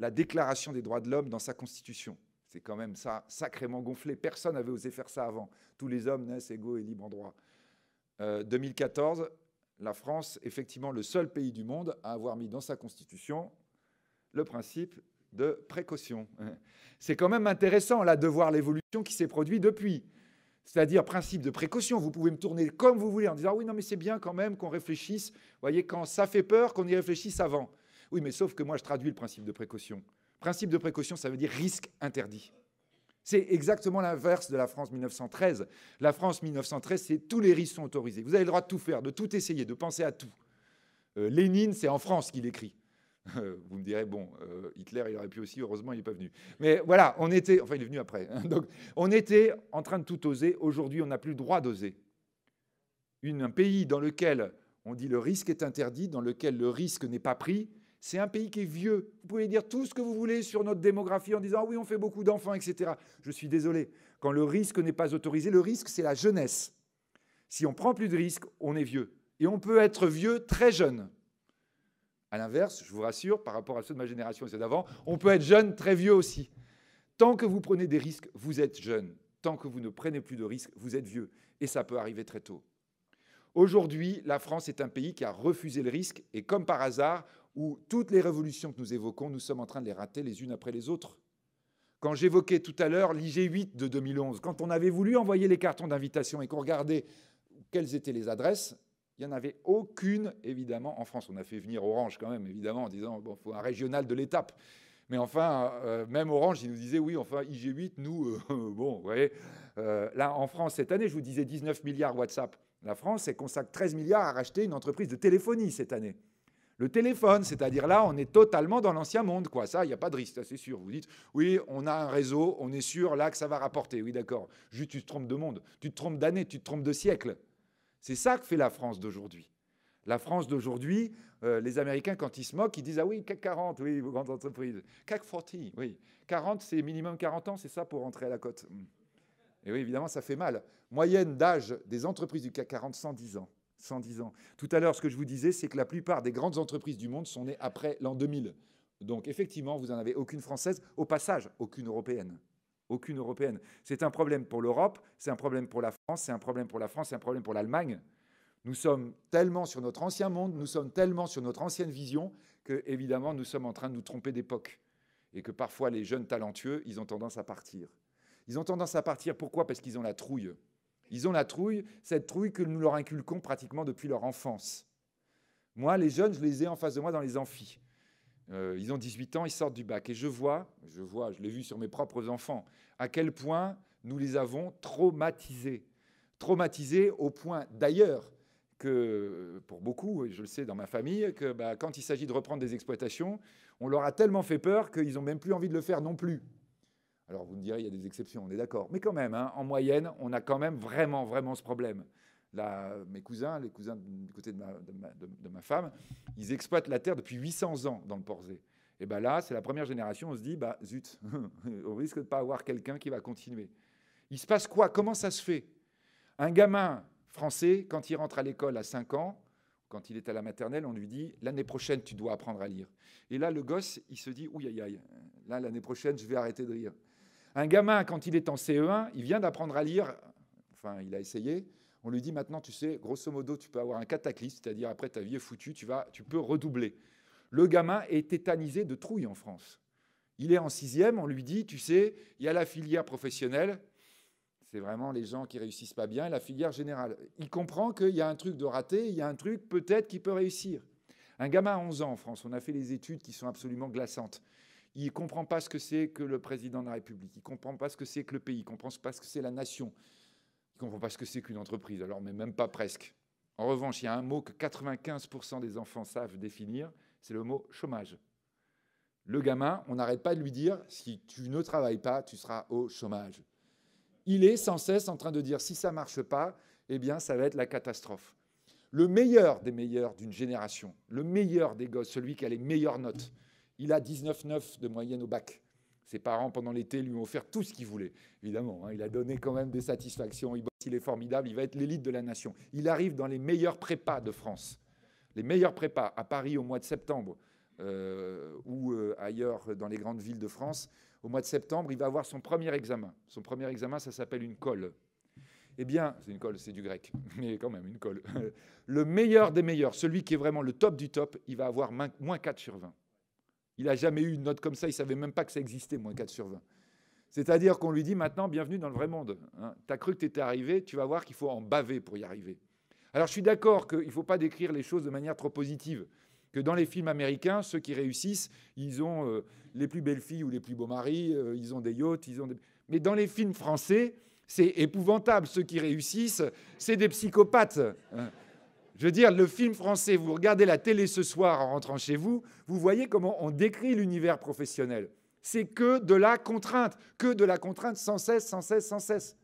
la Déclaration des droits de l'homme dans sa Constitution. C'est quand même ça, sacrément gonflé. Personne n'avait osé faire ça avant. Tous les hommes naissent égaux et libres en droit. 2014, la France, effectivement, le seul pays du monde à avoir mis dans sa Constitution le principe de précaution. C'est quand même intéressant, là, de voir l'évolution qui s'est produite depuis. C'est-à-dire principe de précaution. Vous pouvez me tourner comme vous voulez en disant « oui, non, mais c'est bien quand même qu'on réfléchisse. Vous voyez, quand ça fait peur, qu'on y réfléchisse avant. » Oui, mais sauf que moi, je traduis le principe de précaution. Principe de précaution, ça veut dire risque interdit. C'est exactement l'inverse de la France 1913. La France 1913, c'est tous les risques sont autorisés. Vous avez le droit de tout faire, de tout essayer, de penser à tout. Lénine, c'est en France qu'il écrit. Vous me direz, bon, Hitler, il aurait pu aussi, heureusement, il n'est pas venu. Mais voilà, on était, enfin, il est venu après. Donc, on était en train de tout oser. Aujourd'hui, on n'a plus le droit d'oser. Un pays dans lequel on dit le risque est interdit, dans lequel le risque n'est pas pris, c'est un pays qui est vieux. Vous pouvez dire tout ce que vous voulez sur notre démographie en disant « oui, on fait beaucoup d'enfants, etc. » Je suis désolé. Quand le risque n'est pas autorisé, le risque, c'est la jeunesse. Si on ne prend plus de risques, on est vieux. Et on peut être vieux très jeune. À l'inverse, je vous rassure, par rapport à ceux de ma génération et ceux d'avant, on peut être jeune très vieux aussi. Tant que vous prenez des risques, vous êtes jeune. Tant que vous ne prenez plus de risques, vous êtes vieux. Et ça peut arriver très tôt. Aujourd'hui, la France est un pays qui a refusé le risque et comme par hasard, où toutes les révolutions que nous évoquons, nous sommes en train de les rater les unes après les autres. Quand j'évoquais tout à l'heure l'IG8 de 2011, quand on avait voulu envoyer les cartons d'invitation et qu'on regardait quelles étaient les adresses, il n'y en avait aucune, évidemment, en France. On a fait venir Orange quand même, évidemment, en disant bon, il faut un régional de l'étape. Mais enfin, même Orange, il nous disait oui, enfin, IG8, nous, bon, vous voyez. Là, en France, cette année, je vous disais 19 milliards WhatsApp. La France, elle consacre 13 milliards à racheter une entreprise de téléphonie cette année. Le téléphone, c'est-à-dire là, on est totalement dans l'ancien monde, quoi. Ça, il n'y a pas de risque, ça c'est sûr. Vous dites, oui, on a un réseau, on est sûr là que ça va rapporter. Oui, d'accord. Juste, tu te trompes de monde, tu te trompes d'année, tu te trompes de siècle. C'est ça que fait la France d'aujourd'hui. La France d'aujourd'hui, les Américains, quand ils se moquent, ils disent « ah oui, CAC 40, oui, vos grandes entreprises. CAC 40, oui. 40, c'est minimum 40 ans, c'est ça pour rentrer à la cote. » Et oui, évidemment, ça fait mal. Moyenne d'âge des entreprises du CAC 40, 110 ans. 110 ans. Tout à l'heure, ce que je vous disais, c'est que la plupart des grandes entreprises du monde sont nées après l'an 2000. Donc, effectivement, vous n'en avez aucune française. Au passage, aucune européenne. Aucune européenne. C'est un problème pour l'Europe, c'est un problème pour la France, c'est un problème pour la France, c'est un problème pour l'Allemagne. Nous sommes tellement sur notre ancien monde, nous sommes tellement sur notre ancienne vision que, évidemment, nous sommes en train de nous tromper d'époque. Et que parfois, les jeunes talentueux, ils ont tendance à partir. Ils ont tendance à partir, pourquoi ? Parce qu'ils ont la trouille. Ils ont la trouille, cette trouille que nous leur inculquons pratiquement depuis leur enfance. Moi, les jeunes, je les ai en face de moi dans les amphis. Ils ont 18 ans, ils sortent du bac. Et je l'ai vu sur mes propres enfants, à quel point nous les avons traumatisés. Traumatisés au point, d'ailleurs, que pour beaucoup, et je le sais dans ma famille, que quand il s'agit de reprendre des exploitations, on leur a tellement fait peur qu'ils n'ont même plus envie de le faire non plus. Alors vous me direz, il y a des exceptions, on est d'accord. Mais quand même, hein, en moyenne, on a quand même vraiment ce problème. Là, mes cousins, les cousins du côté de ma femme, ils exploitent la terre depuis 800 ans dans le Porzé. Et bien là, c'est la première génération, on se dit, bah zut, on risque de ne pas avoir quelqu'un qui va continuer. Il se passe quoi? Comment ça se fait? Un gamin français, quand il rentre à l'école à 5 ans, quand il est à la maternelle, on lui dit « l'année prochaine, tu dois apprendre à lire ». Et là, le gosse, il se dit « ouïe, aïe, aïe, là, l'année prochaine, je vais arrêter de lire ». Un gamin, quand il est en CE1, il vient d'apprendre à lire, enfin, il a essayé, on lui dit « maintenant, tu sais, grosso modo, tu peux avoir un cataclysme, c'est-à-dire après ta vie est foutue, tu peux redoubler ». Le gamin est tétanisé de trouille en France. Il est en 6e, on lui dit « tu sais, il y a la filière professionnelle ». C'est vraiment les gens qui réussissent pas bien, la filière générale. Il comprend qu'il y a un truc de raté, il y a un truc peut-être qui peut réussir. Un gamin à 11 ans en France, on a fait les études qui sont absolument glaçantes. Il ne comprend pas ce que c'est que le président de la République, il ne comprend pas ce que c'est que le pays, il ne comprend pas ce que c'est la nation, il ne comprend pas ce que c'est qu'une entreprise, alors mais même pas presque. En revanche, il y a un mot que 95% des enfants savent définir, c'est le mot chômage. Le gamin, on n'arrête pas de lui dire, si tu ne travailles pas, tu seras au chômage. Il est sans cesse en train de dire si ça ne marche pas, eh bien, ça va être la catastrophe. Le meilleur des meilleurs d'une génération, le meilleur des gosses, celui qui a les meilleures notes, il a 19,9 de moyenne au bac. Ses parents, pendant l'été, lui ont offert tout ce qu'il voulait. Évidemment, il a donné quand même des satisfactions. Il est formidable, il va être l'élite de la nation. Il arrive dans les meilleurs prépas de France. Les meilleurs prépas à Paris au mois de septembre ou ailleurs dans les grandes villes de France. Au mois de septembre, il va avoir son premier examen. Son premier examen, ça s'appelle une colle. Eh bien, c'est une colle, c'est du grec, mais quand même une colle. Le meilleur des meilleurs, celui qui est vraiment le top du top, il va avoir moins 4 sur 20. Il n'a jamais eu une note comme ça, il ne savait même pas que ça existait, moins 4 sur 20. C'est-à-dire qu'on lui dit maintenant, bienvenue dans le vrai monde. Hein. Tu as cru que tu étais arrivé, tu vas voir qu'il faut en baver pour y arriver. Alors je suis d'accord qu'il ne faut pas décrire les choses de manière trop positive. Que dans les films américains, ceux qui réussissent, ils ont les plus belles filles ou les plus beaux maris, ils ont des yachts, Mais dans les films français, c'est épouvantable. Ceux qui réussissent, c'est des psychopathes. Je veux dire, le film français, vous regardez la télé ce soir en rentrant chez vous, vous voyez comment on décrit l'univers professionnel. C'est que de la contrainte sans cesse, sans cesse, sans cesse.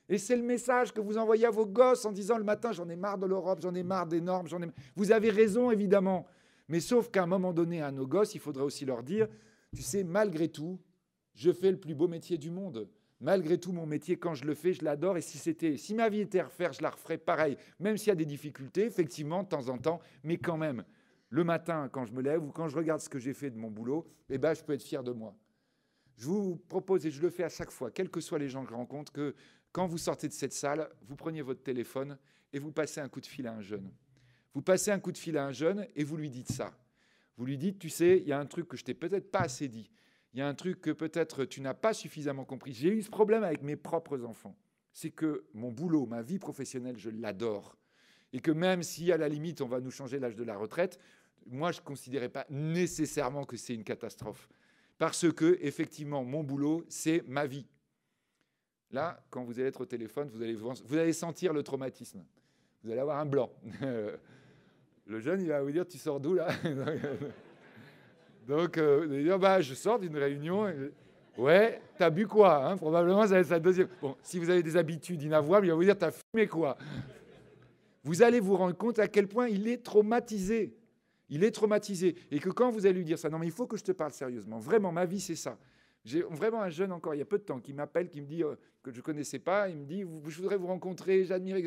Et c'est le message que vous envoyez à vos gosses en disant le matin, j'en ai marre de l'Europe, j'en ai marre des normes, Vous avez raison, évidemment. Mais sauf qu'à un moment donné, à nos gosses, il faudrait aussi leur dire, tu sais, malgré tout, je fais le plus beau métier du monde. Malgré tout, mon métier, quand je le fais, je l'adore. Et si ma vie était à refaire, je la referais pareil. Même s'il y a des difficultés, effectivement, de temps en temps. Mais quand même, le matin, quand je me lève ou quand je regarde ce que j'ai fait de mon boulot, eh ben, je peux être fier de moi. Je vous propose, et je le fais à chaque fois, quels que soient les gens que je rencontre, que quand vous sortez de cette salle, vous preniez votre téléphone et vous passez un coup de fil à un jeune. Vous passez un coup de fil à un jeune et vous lui dites ça. Vous lui dites, tu sais, il y a un truc que je t'ai peut-être pas assez dit. Il y a un truc que peut-être tu n'as pas suffisamment compris. J'ai eu ce problème avec mes propres enfants. C'est que mon boulot, ma vie professionnelle, je l'adore. Et que même si, à la limite, on va nous changer l'âge de la retraite, moi, je ne considérais pas nécessairement que c'est une catastrophe. Parce que, effectivement, mon boulot, c'est ma vie. Là, quand vous allez être au téléphone, vous allez sentir le traumatisme. Vous allez avoir un blanc. Le jeune, il va vous dire, tu sors d'où, là? Donc, vous allez dire, bah, je sors d'une réunion. Ouais, t'as bu quoi, hein? Probablement, ça va être sa deuxième. Bon, si vous avez des habitudes inavouables, il va vous dire, t'as fumé quoi? Vous allez vous rendre compte à quel point il est traumatisé. Il est traumatisé. Et que quand vous allez lui dire ça, non, mais il faut que je te parle sérieusement. Vraiment, ma vie, c'est ça. J'ai vraiment un jeune encore, il y a peu de temps, qui m'appelle, qui me dit que je ne connaissais pas. Il me dit, je voudrais vous rencontrer, j'admire.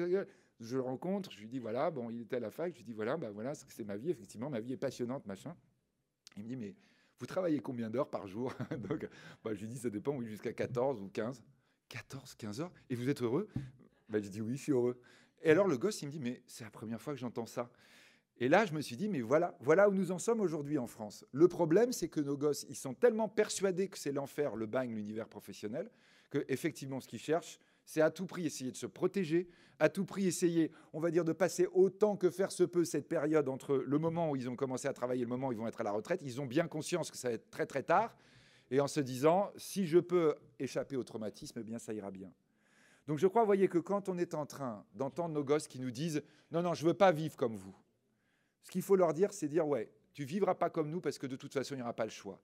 Je le rencontre, je lui dis, voilà, bon, il était à la fac. Je lui dis, voilà, ben voilà, c'est ma vie, effectivement, ma vie est passionnante, machin. Il me dit, mais vous travaillez combien d'heures par jour? Donc, bah, je lui dis, ça dépend, oui, jusqu'à 14 ou 15. 14, 15 heures? Et vous êtes heureux? Bah, je dis, oui, je suis heureux. Et alors, le gosse, il me dit, mais c'est la première fois que j'entends ça. Et là, je me suis dit, mais voilà où nous en sommes aujourd'hui en France. Le problème, c'est que nos gosses, ils sont tellement persuadés que c'est l'enfer, le bagne, l'univers professionnel, qu'effectivement, ce qu'ils cherchent, c'est à tout prix essayer de se protéger, à tout prix essayer, on va dire, de passer autant que faire se peut cette période entre le moment où ils ont commencé à travailler et le moment où ils vont être à la retraite. Ils ont bien conscience que ça va être très, très tard. Et en se disant, si je peux échapper au traumatisme, eh bien, ça ira bien. Donc, je crois, vous voyez, que quand on est en train d'entendre nos gosses qui nous disent « Non, non, je ne veux pas vivre comme vous », ce qu'il faut leur dire, c'est dire « Ouais, tu ne vivras pas comme nous parce que de toute façon, il n'y aura pas le choix.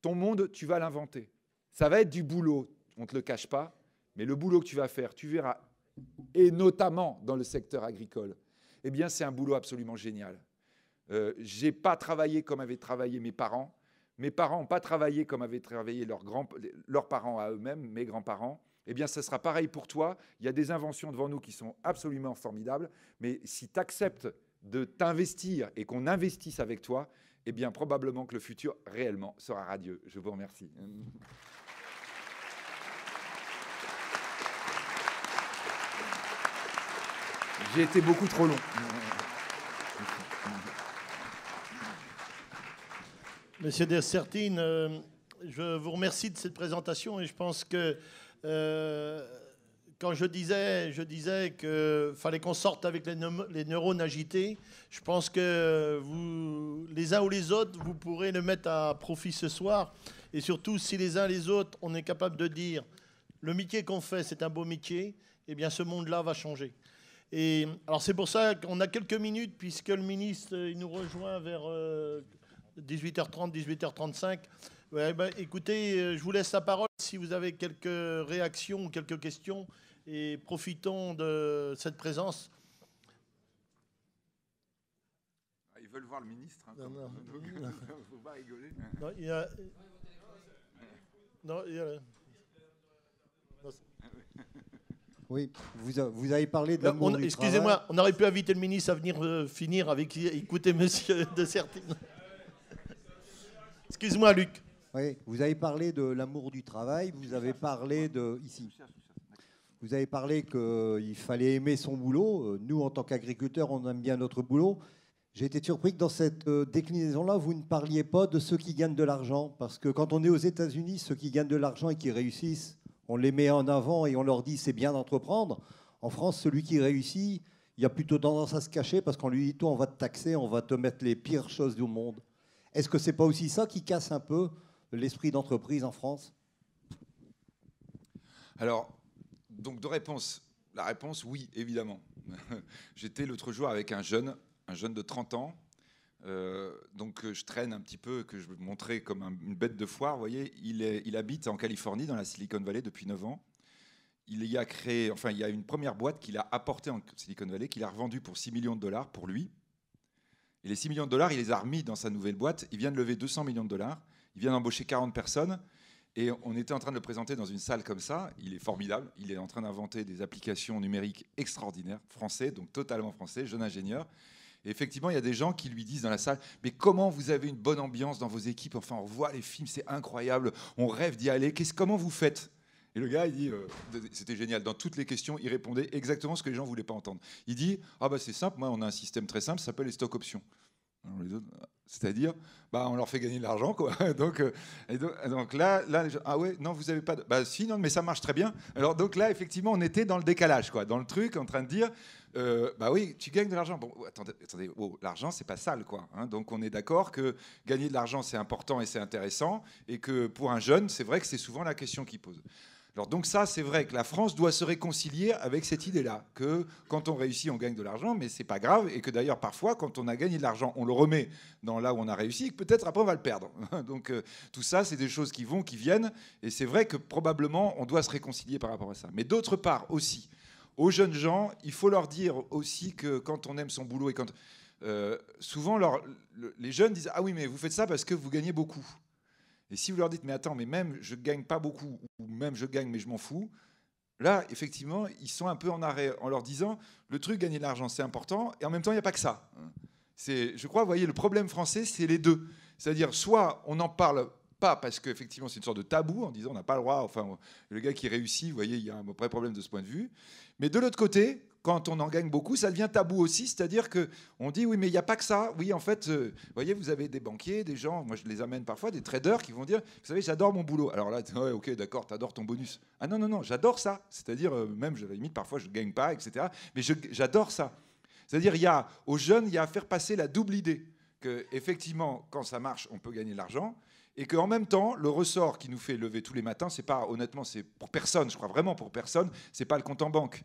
Ton monde, tu vas l'inventer. Ça va être du boulot, on ne te le cache pas, mais le boulot que tu vas faire, tu verras, et notamment dans le secteur agricole, eh bien, c'est un boulot absolument génial. Je n'ai pas travaillé comme avaient travaillé mes parents, mes parents n'ont pas travaillé comme avaient travaillé leurs parents à eux-mêmes, mes grands-parents, eh bien, ça sera pareil pour toi. Il y a des inventions devant nous qui sont absolument formidables, mais si tu acceptes de t'investir et qu'on investisse avec toi, eh bien, probablement que le futur, réellement, sera radieux. Je vous remercie. J'ai été beaucoup trop long. Monsieur Dessertine, je vous remercie de cette présentation et je pense que quand je disais qu'il fallait qu'on sorte avec les neurones agités, je pense que vous, les uns ou les autres, vous pourrez le mettre à profit ce soir. Et surtout, si les uns les autres, on est capable de dire le métier qu'on fait, c'est un beau métier, eh bien ce monde-là va changer. Et alors c'est pour ça qu'on a quelques minutes, puisque le ministre il nous rejoint vers 18h30, 18h35. Ouais, ben, écoutez, je vous laisse la parole si vous avez quelques réactions ou quelques questions. Et profitons de cette présence. Ils veulent voir le ministre. Hein, non, non. Il ne faut pas rigoler. Non, il y a... Non, il y a... Oui, vous avez parlé de l'amour du travail. Excusez-moi, on aurait pu inviter le ministre à venir finir avec écouter monsieur Dessertine. Excuse-moi, Luc. Oui, vous avez parlé de l'amour du travail, vous avez parlé de... Ici. Vous avez parlé qu'il fallait aimer son boulot. Nous, en tant qu'agriculteurs, on aime bien notre boulot. J'ai été surpris que dans cette déclinaison-là, vous ne parliez pas de ceux qui gagnent de l'argent. Parce que quand on est aux États-Unis, ceux qui gagnent de l'argent et qui réussissent, on les met en avant et on leur dit c'est bien d'entreprendre. En France, celui qui réussit, il y a plutôt tendance à se cacher parce qu'on lui dit toi, on va te taxer, on va te mettre les pires choses du monde. Est-ce que c'est pas aussi ça qui casse un peu l'esprit d'entreprise en France? Alors, donc de réponse. La réponse, oui, évidemment. J'étais l'autre jour avec un jeune de 30 ans. Donc je traîne un petit peu, que je veux montrer comme une bête de foire. Vous voyez, il habite en Californie, dans la Silicon Valley, depuis 9 ans. Il y a créé, enfin, il y a une première boîte qu'il a apportée en Silicon Valley, qu'il a revendue pour $6 millions pour lui. Et les $6 millions, il les a remis dans sa nouvelle boîte. Il vient de lever $200 millions. Il vient d'embaucher 40 personnes. Et on était en train de le présenter dans une salle comme ça. Il est formidable. Il est en train d'inventer des applications numériques extraordinaires, français, donc totalement français, jeune ingénieur. Et effectivement, il y a des gens qui lui disent dans la salle « Mais comment vous avez une bonne ambiance dans vos équipes? Enfin, on voit les films, c'est incroyable. On rêve d'y aller. Comment vous faites ?» Et le gars, il dit c'était génial. Dans toutes les questions, il répondait exactement ce que les gens ne voulaient pas entendre. Il dit « Ah bah c'est simple, moi on a un système très simple, ça s'appelle les stock options. » C'est-à-dire, on leur fait gagner de l'argent, quoi. Donc là, les gens, ah ouais, non, vous n'avez pas de... Bah si, non, mais ça marche très bien. Alors donc là, effectivement, on était dans le décalage, quoi, dans le truc, en train de dire, bah oui, tu gagnes de l'argent. Bon, attendez, oh, l'argent, c'est pas sale, quoi. Hein. Donc on est d'accord que gagner de l'argent, c'est important et c'est intéressant, et que pour un jeune, c'est vrai que c'est souvent la question qu'il pose. Alors donc ça, c'est vrai que la France doit se réconcilier avec cette idée-là, que quand on réussit, on gagne de l'argent, mais c'est pas grave, et que d'ailleurs parfois, quand on a gagné de l'argent, on le remet dans là où on a réussi, et que peut-être après on va le perdre. Donc tout ça, c'est des choses qui vont, qui viennent, et c'est vrai que probablement on doit se réconcilier par rapport à ça. Mais d'autre part aussi, aux jeunes gens, il faut leur dire aussi que quand on aime son boulot et quand souvent les jeunes disent ah oui mais vous faites ça parce que vous gagnez beaucoup. Et si vous leur dites, mais attends, mais même je ne gagne pas beaucoup, ou même je gagne, mais je m'en fous, là, effectivement, ils sont un peu en arrêt en leur disant, le truc, gagner de l'argent, c'est important, et en même temps, il n'y a pas que ça. Je crois, vous voyez, le problème français, c'est les deux. C'est-à-dire, soit on n'en parle pas, parce qu'effectivement, c'est une sorte de tabou, en disant, on n'a pas le droit, enfin, le gars qui réussit, vous voyez, il y a un vrai problème de ce point de vue. Mais de l'autre côté, quand on en gagne beaucoup, ça devient tabou aussi, c'est-à-dire qu'on dit oui mais il n'y a pas que ça, oui en fait, vous voyez vous avez des banquiers, des gens, moi je les amène parfois, des traders qui vont dire, vous savez j'adore mon boulot, alors là ouais, ok d'accord, t'adores ton bonus, ah non, j'adore ça, c'est-à-dire même à la limite parfois je ne gagne pas, etc., mais j'adore ça, c'est-à-dire aux jeunes il y a à faire passer la double idée, qu'effectivement quand ça marche on peut gagner de l'argent, et qu'en même temps, le ressort qui nous fait lever tous les matins, c'est pas, honnêtement, c'est pour personne, je crois vraiment pour personne, c'est pas le compte en banque.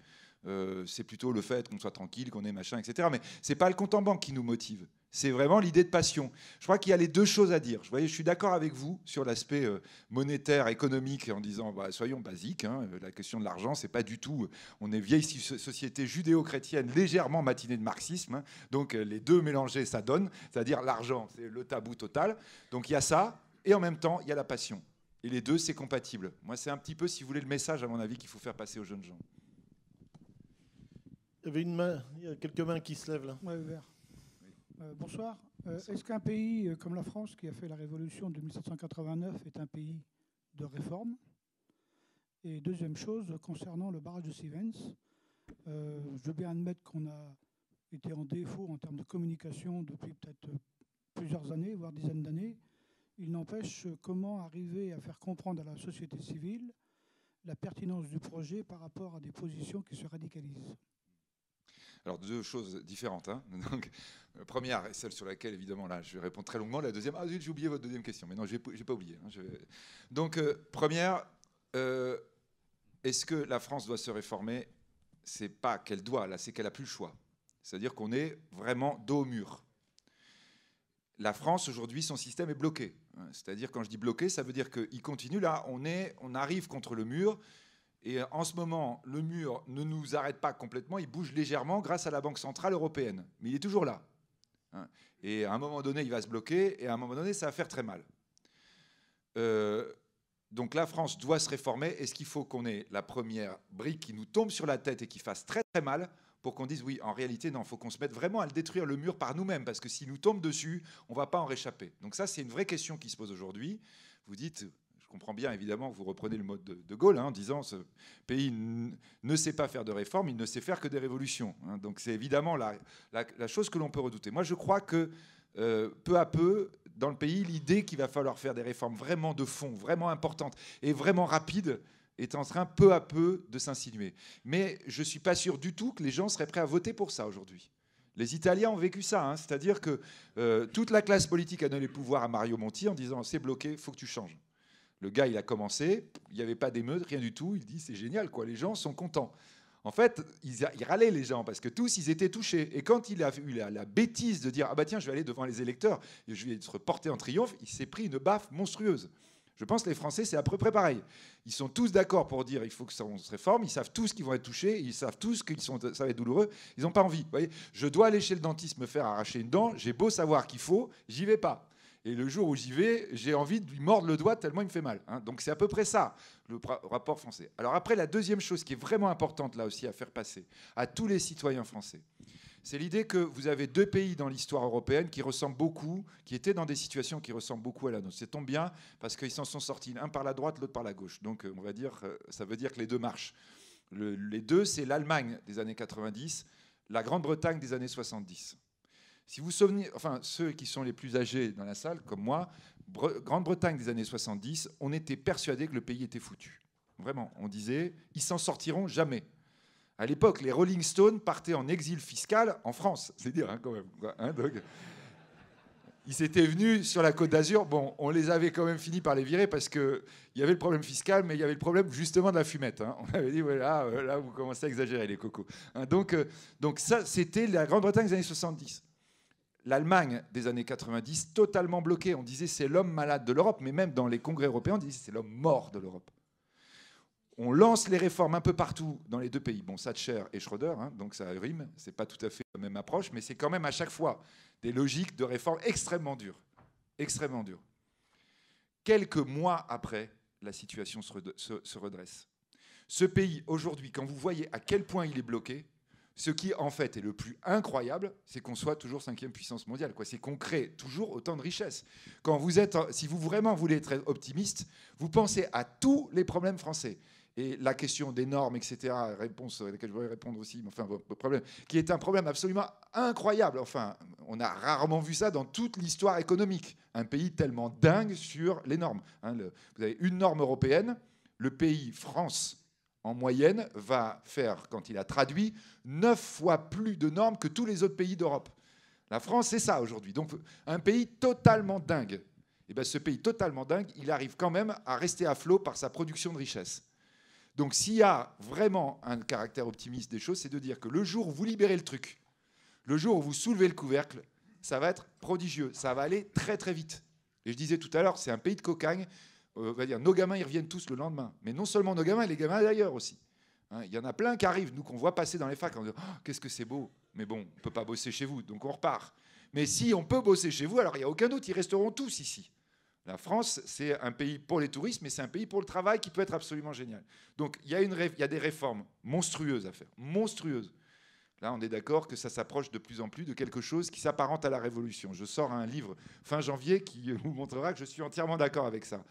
C'est plutôt le fait qu'on soit tranquille, qu'on ait machin, etc. Mais c'est pas le compte en banque qui nous motive. C'est vraiment l'idée de passion. Je crois qu'il y a les deux choses à dire. Vous voyez, je suis d'accord avec vous sur l'aspect monétaire, économique, en disant soyons basiques. Hein, la question de l'argent, c'est pas du tout. On est vieille société judéo-chrétienne, légèrement matinée de marxisme. Hein, donc les deux mélangés, ça donne. C'est-à-dire l'argent, c'est le tabou total. Donc il y a ça. et en même temps, il y a la passion. Et les deux, c'est compatible. Moi, c'est un petit peu, si vous voulez, le message, à mon avis, qu'il faut faire passer aux jeunes gens. Il y avait une main, il y a quelques mains qui se lèvent là. Ouais, Hubert. Bonsoir. Est-ce qu'un pays comme la France, qui a fait la révolution de 1789, est un pays de réforme? Et deuxième chose, concernant le barrage de Sivens, je veux bien admettre qu'on a été en défaut en termes de communication depuis peut-être plusieurs années, voire dizaines d'années. Il n'empêche, comment arriver à faire comprendre à la société civile la pertinence du projet par rapport à des positions qui se radicalisent? Alors, deux choses différentes. Hein. Donc, première, et celle sur laquelle, évidemment, là, je vais répondre très longuement. La deuxième, j'ai oublié votre deuxième question. Mais non, je n'ai pas oublié. Hein. Donc, première, est-ce que la France doit se réformer? C'est pas qu'elle doit, là, c'est qu'elle n'a plus le choix. C'est-à-dire qu'on est vraiment dos au mur. La France, aujourd'hui, son système est bloqué. C'est-à-dire, quand je dis bloqué, ça veut dire qu'il continue. Là, on arrive contre le mur. Et en ce moment, le mur ne nous arrête pas complètement, il bouge légèrement grâce à la Banque Centrale Européenne. Mais il est toujours là. Et à un moment donné, il va se bloquer, et à un moment donné, ça va faire très mal. Donc la France doit se réformer. Est-ce qu'il faut qu'on ait la première brique qui nous tombe sur la tête et qui fasse très très mal pour qu'on dise oui, en réalité, non, il faut qu'on se mette vraiment à le détruire, le mur, par nous-mêmes, parce que s'il nous tombe dessus, on ne va pas en réchapper. Donc ça, c'est une vraie question qui se pose aujourd'hui. Vous dites... Je comprends bien, évidemment, que vous reprenez le mode de Gaulle, hein, en disant ce pays ne sait pas faire de réformes, il ne sait faire que des révolutions. Hein. Donc c'est évidemment la chose que l'on peut redouter. Moi, je crois que peu à peu, dans le pays, l'idée qu'il va falloir faire des réformes vraiment de fond, vraiment importantes et vraiment rapides est en train peu à peu de s'insinuer. Mais je ne suis pas sûr du tout que les gens seraient prêts à voter pour ça aujourd'hui. Les Italiens ont vécu ça, hein, c'est-à-dire que toute la classe politique a donné le pouvoir à Mario Monti en disant « c'est bloqué, il faut que tu changes ». Le gars, il a commencé, il n'y avait pas d'émeute, rien du tout. Il dit, c'est génial, quoi. Les gens sont contents. En fait, ils râlaient, les gens, parce que tous, ils étaient touchés. Et quand il a eu la bêtise de dire, ah bah tiens, je vais aller devant les électeurs, et je vais se reporter en triomphe, il s'est pris une baffe monstrueuse. Je pense que les Français, c'est à peu près pareil. Ils sont tous d'accord pour dire, il faut que ça se réforme, ils savent tous qu'ils vont être touchés, ils savent tous que ça va être douloureux, ils n'ont pas envie. Vous voyez, je dois aller chez le dentiste me faire arracher une dent, j'ai beau savoir qu'il faut, j'y vais pas. Et le jour où j'y vais, j'ai envie de lui mordre le doigt tellement il me fait mal. Hein. Donc c'est à peu près ça, le rapport français. Alors après, la deuxième chose qui est vraiment importante là aussi à faire passer à tous les citoyens français, c'est l'idée que vous avez deux pays dans l'histoire européenne qui ressemblent beaucoup, qui étaient dans des situations qui ressemblent beaucoup à la nôtre. Ça tombe bien parce qu'ils s'en sont sortis, un par la droite, l'autre par la gauche. Donc on va dire, ça veut dire que les deux marchent. Les deux, c'est l'Allemagne des années 90, la Grande-Bretagne des années 70. Si vous vous souvenez, enfin ceux qui sont les plus âgés dans la salle, comme moi, Grande-Bretagne des années 70, on était persuadé que le pays était foutu. Vraiment, on disait, ils s'en sortiront jamais. À l'époque, les Rolling Stones partaient en exil fiscal en France. C'est dire, hein, quand même. Hein, donc, ils étaient venus sur la Côte d'Azur. Bon, on les avait quand même fini par les virer parce qu'il y avait le problème fiscal, mais il y avait le problème justement de la fumette. Hein. On avait dit, voilà, là, vous commencez à exagérer, les cocos. Hein, donc ça, c'était la Grande-Bretagne des années 70. L'Allemagne des années 90, totalement bloquée. On disait c'est l'homme malade de l'Europe, mais même dans les congrès européens, on disait c'est l'homme mort de l'Europe. On lance les réformes un peu partout dans les deux pays. Bon, Thatcher et Schröder, hein, donc ça rime, c'est pas tout à fait la même approche, mais c'est quand même à chaque fois des logiques de réformes extrêmement dures. Extrêmement dures. Quelques mois après, la situation se redresse. Ce pays, aujourd'hui, quand vous voyez à quel point il est bloqué, ce qui, en fait, est le plus incroyable, c'est qu'on soit toujours 5e puissance mondiale. C'est qu'on crée toujours autant de richesses. Quand vous êtes, si vous vraiment voulez être optimiste, vous pensez à tous les problèmes français. Et la question des normes, etc., réponse à laquelle je voudrais répondre aussi, enfin, problème, qui est un problème absolument incroyable. Enfin, on a rarement vu ça dans toute l'histoire économique. Un pays tellement dingue sur les normes. Hein, vous avez une norme européenne, le pays France, en moyenne, va faire, quand il a traduit, 9 fois plus de normes que tous les autres pays d'Europe. La France, c'est ça aujourd'hui. Donc, un pays totalement dingue. Et bien, ce pays totalement dingue, il arrive quand même à rester à flot par sa production de richesse. Donc, s'il y a vraiment un caractère optimiste des choses, c'est de dire que le jour où vous libérez le truc, le jour où vous soulevez le couvercle, ça va être prodigieux. Ça va aller très, très vite. Et je disais tout à l'heure, c'est un pays de cocagne. On va dire, nos gamins, ils reviennent tous le lendemain. Mais non seulement nos gamins, les gamins d'ailleurs aussi. Hein, il y en a plein qui arrivent, nous, qu'on voit passer dans les facs, en disant oh, qu'est-ce que c'est beau. Mais bon, on ne peut pas bosser chez vous, donc on repart. Mais si on peut bosser chez vous, alors il n'y a aucun doute, ils resteront tous ici. La France, c'est un pays pour les touristes, mais c'est un pays pour le travail qui peut être absolument génial. Donc, il y a des réformes monstrueuses à faire, monstrueuses. Là, on est d'accord que ça s'approche de plus en plus de quelque chose qui s'apparente à la révolution. Je sors un livre fin janvier qui vous montrera que je suis entièrement d'accord avec ça.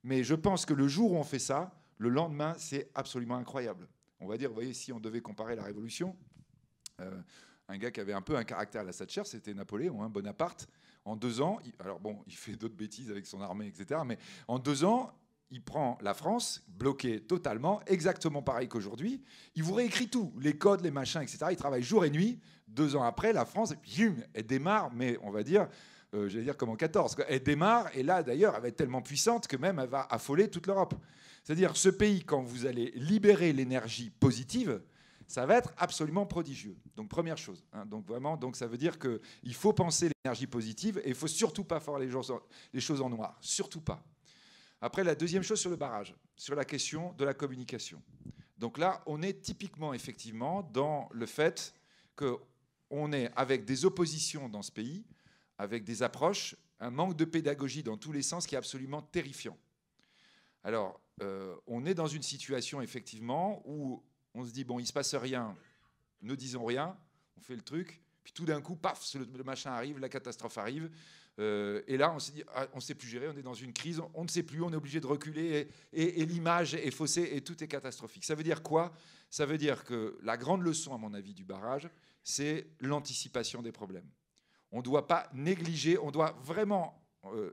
Mais je pense que le jour où on fait ça, le lendemain, c'est absolument incroyable. On va dire, vous voyez, si on devait comparer la révolution, un gars qui avait un peu un caractère à la Thatcher, c'était Napoléon, hein, Bonaparte. En 2 ans, alors bon, il fait d'autres bêtises avec son armée, etc. Mais en 2 ans, il prend la France, bloquée totalement, exactement pareil qu'aujourd'hui. Il vous réécrit tout, les codes, les machins, etc. Il travaille jour et nuit. 2 ans après, la France, elle démarre, mais on va dire, j'allais dire comme en 14. Elle démarre, et là, d'ailleurs, elle va être tellement puissante que même elle va affoler toute l'Europe. C'est-à-dire, ce pays, quand vous allez libérer l'énergie positive, ça va être absolument prodigieux. Donc, première chose. Hein, donc, vraiment, donc, ça veut dire qu'il faut penser l'énergie positive et il ne faut surtout pas faire les choses en noir. Surtout pas. Après, la deuxième chose sur le barrage, sur la question de la communication. Donc là, on est typiquement, effectivement, dans le fait qu'on est avec des oppositions dans ce pays, avec des approches, un manque de pédagogie dans tous les sens qui est absolument terrifiant. Alors, on est dans une situation, effectivement, où on se dit, bon, il ne se passe rien, ne disons rien, on fait le truc, puis tout d'un coup, paf, le machin arrive, la catastrophe arrive, et là, on se dit, ah, on ne sait plus gérer, on est dans une crise, on ne sait plus, on est obligé de reculer, et l'image est faussée, et tout est catastrophique. Ça veut dire quoi? Ça veut dire que la grande leçon, à mon avis, du barrage, c'est l'anticipation des problèmes. On ne doit pas négliger, on doit vraiment...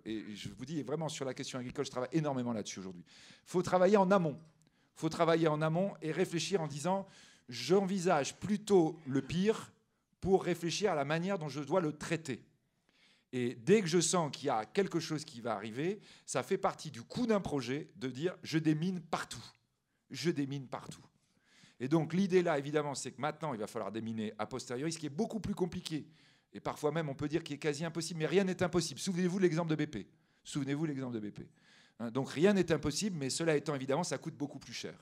et je vous dis vraiment sur la question agricole, je travaille énormément là-dessus aujourd'hui. Il faut travailler en amont. Il faut travailler en amont et réfléchir en disant j'envisage plutôt le pire pour réfléchir à la manière dont je dois le traiter. Et dès que je sens qu'il y a quelque chose qui va arriver, ça fait partie du coût d'un projet de dire je démine partout. Je démine partout. Et donc l'idée là, évidemment, c'est que maintenant, il va falloir déminer a posteriori, ce qui est beaucoup plus compliqué. Et parfois même, on peut dire qu'il est quasi impossible, mais rien n'est impossible. Souvenez-vous de l'exemple de BP. Souvenez-vous de l'exemple de BP. Donc rien n'est impossible, mais cela étant évidemment, ça coûte beaucoup plus cher.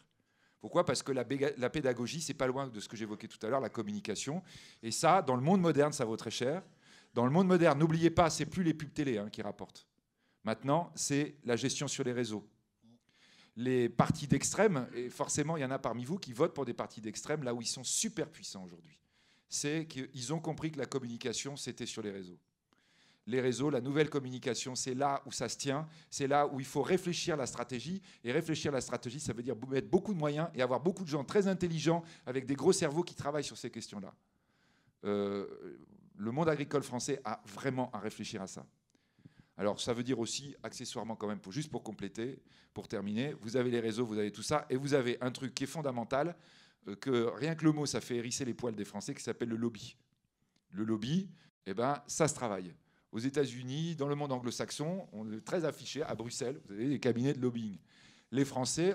Pourquoi? Parce que la pédagogie, c'est pas loin de ce que j'évoquais tout à l'heure, la communication. Et ça, dans le monde moderne, ça vaut très cher. Dans le monde moderne, n'oubliez pas, c'est plus les pubs télé qui rapportent. Maintenant, c'est la gestion sur les réseaux. Les partis d'extrême, et forcément, il y en a parmi vous qui votent pour des partis d'extrême là où ils sont super puissants aujourd'hui. C'est qu'ils ont compris que la communication, c'était sur les réseaux. Les réseaux, la nouvelle communication, c'est là où ça se tient, c'est là où il faut réfléchir la stratégie. Et réfléchir la stratégie, ça veut dire mettre beaucoup de moyens et avoir beaucoup de gens très intelligents avec des gros cerveaux qui travaillent sur ces questions-là. Le monde agricole français a vraiment à réfléchir à ça. Alors, ça veut dire aussi, accessoirement quand même, juste pour compléter, pour terminer, vous avez les réseaux, vous avez tout ça, et vous avez un truc qui est fondamental, que rien que le mot, ça fait hérisser les poils des Français, qui s'appelle le lobby. Le lobby, eh ben, ça se travaille. Aux États-Unis, dans le monde anglo-saxon, on est très affiché, à Bruxelles, vous avez des cabinets de lobbying. Les Français,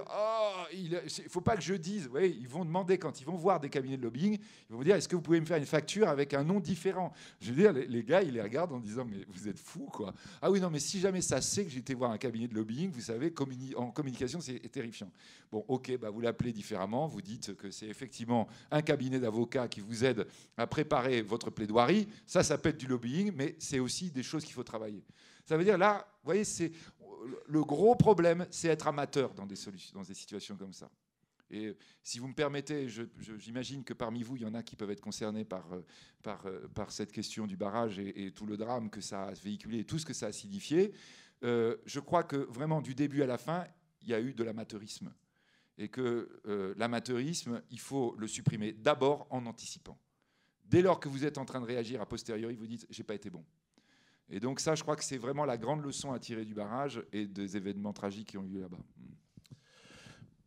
il ne faut pas que je dise, oui, ils vont demander, quand ils vont voir des cabinets de lobbying, ils vont vous dire, est-ce que vous pouvez me faire une facture avec un nom différent? Je veux dire, les gars, ils les regardent en disant, mais vous êtes fous, quoi. Ah oui, non, mais si jamais ça sait que j'ai été voir un cabinet de lobbying, vous savez, en communication, c'est terrifiant. Bon, ok, bah, vous l'appelez différemment, vous dites que c'est effectivement un cabinet d'avocats qui vous aide à préparer votre plaidoirie. Ça peut être du lobbying, mais c'est aussi des choses qu'il faut travailler. Ça veut dire, là, vous voyez, le gros problème, c'est être amateur dans des situations comme ça. Et si vous me permettez, j'imagine que parmi vous, il y en a qui peuvent être concernés par cette question du barrage et tout le drame que ça a véhiculé et tout ce que ça a signifié. Je crois que vraiment, du début à la fin, il y a eu de l'amateurisme. Et que l'amateurisme, il faut le supprimer d'abord en anticipant. Dès lors que vous êtes en train de réagir a posteriori, vous dites « j'ai pas été bon ». Et donc ça, je crois que c'est vraiment la grande leçon à tirer du barrage et des événements tragiques qui ont eu lieu là-bas.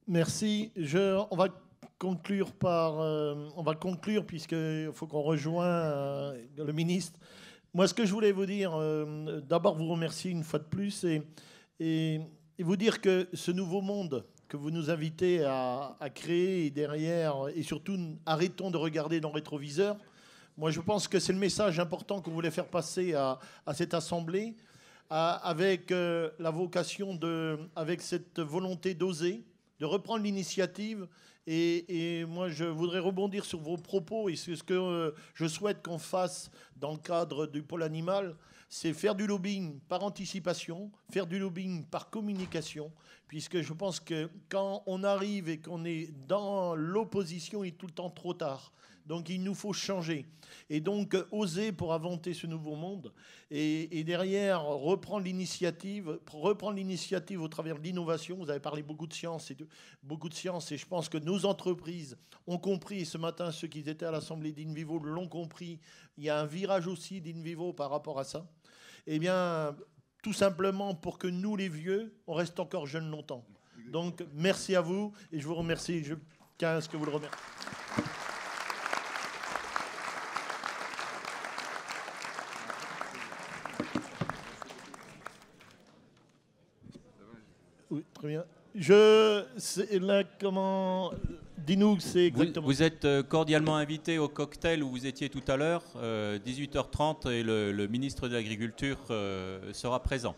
Merci. On va conclure puisqu'il faut qu'on rejoigne le ministre. Moi, ce que je voulais vous dire, d'abord vous remercier une fois de plus et vous dire que ce nouveau monde que vous nous invitez à créer derrière, et surtout arrêtons de regarder dans le rétroviseur. Moi, je pense que c'est le message important qu'on voulait faire passer à cette Assemblée, avec la vocation avec cette volonté d'oser, de reprendre l'initiative Et moi, je voudrais rebondir sur vos propos. Et c'est ce que je souhaite qu'on fasse dans le cadre du pôle animal, c'est faire du lobbying par anticipation, faire du lobbying par communication, puisque je pense que quand on arrive et qu'on est dans l'opposition, il est tout le temps trop tard. Donc il nous faut changer. Et donc oser pour inventer ce nouveau monde. Et derrière, reprendre l'initiative au travers de l'innovation. Vous avez parlé beaucoup de science et je pense que nos entreprises ont compris. Et ce matin, ceux qui étaient à l'Assemblée d'Invivo l'ont compris. Il y a un virage aussi d'Invivo par rapport à ça. Eh bien, tout simplement pour que nous, les vieux, on reste encore jeunes longtemps. Donc merci à vous et je vous remercie. Je tiens à ce que vous le remerciez. Oui, très bien. Dis-nous, c'est exactement. Vous êtes cordialement invité au cocktail où vous étiez tout à l'heure, 18h30, et le ministre de l'Agriculture sera présent.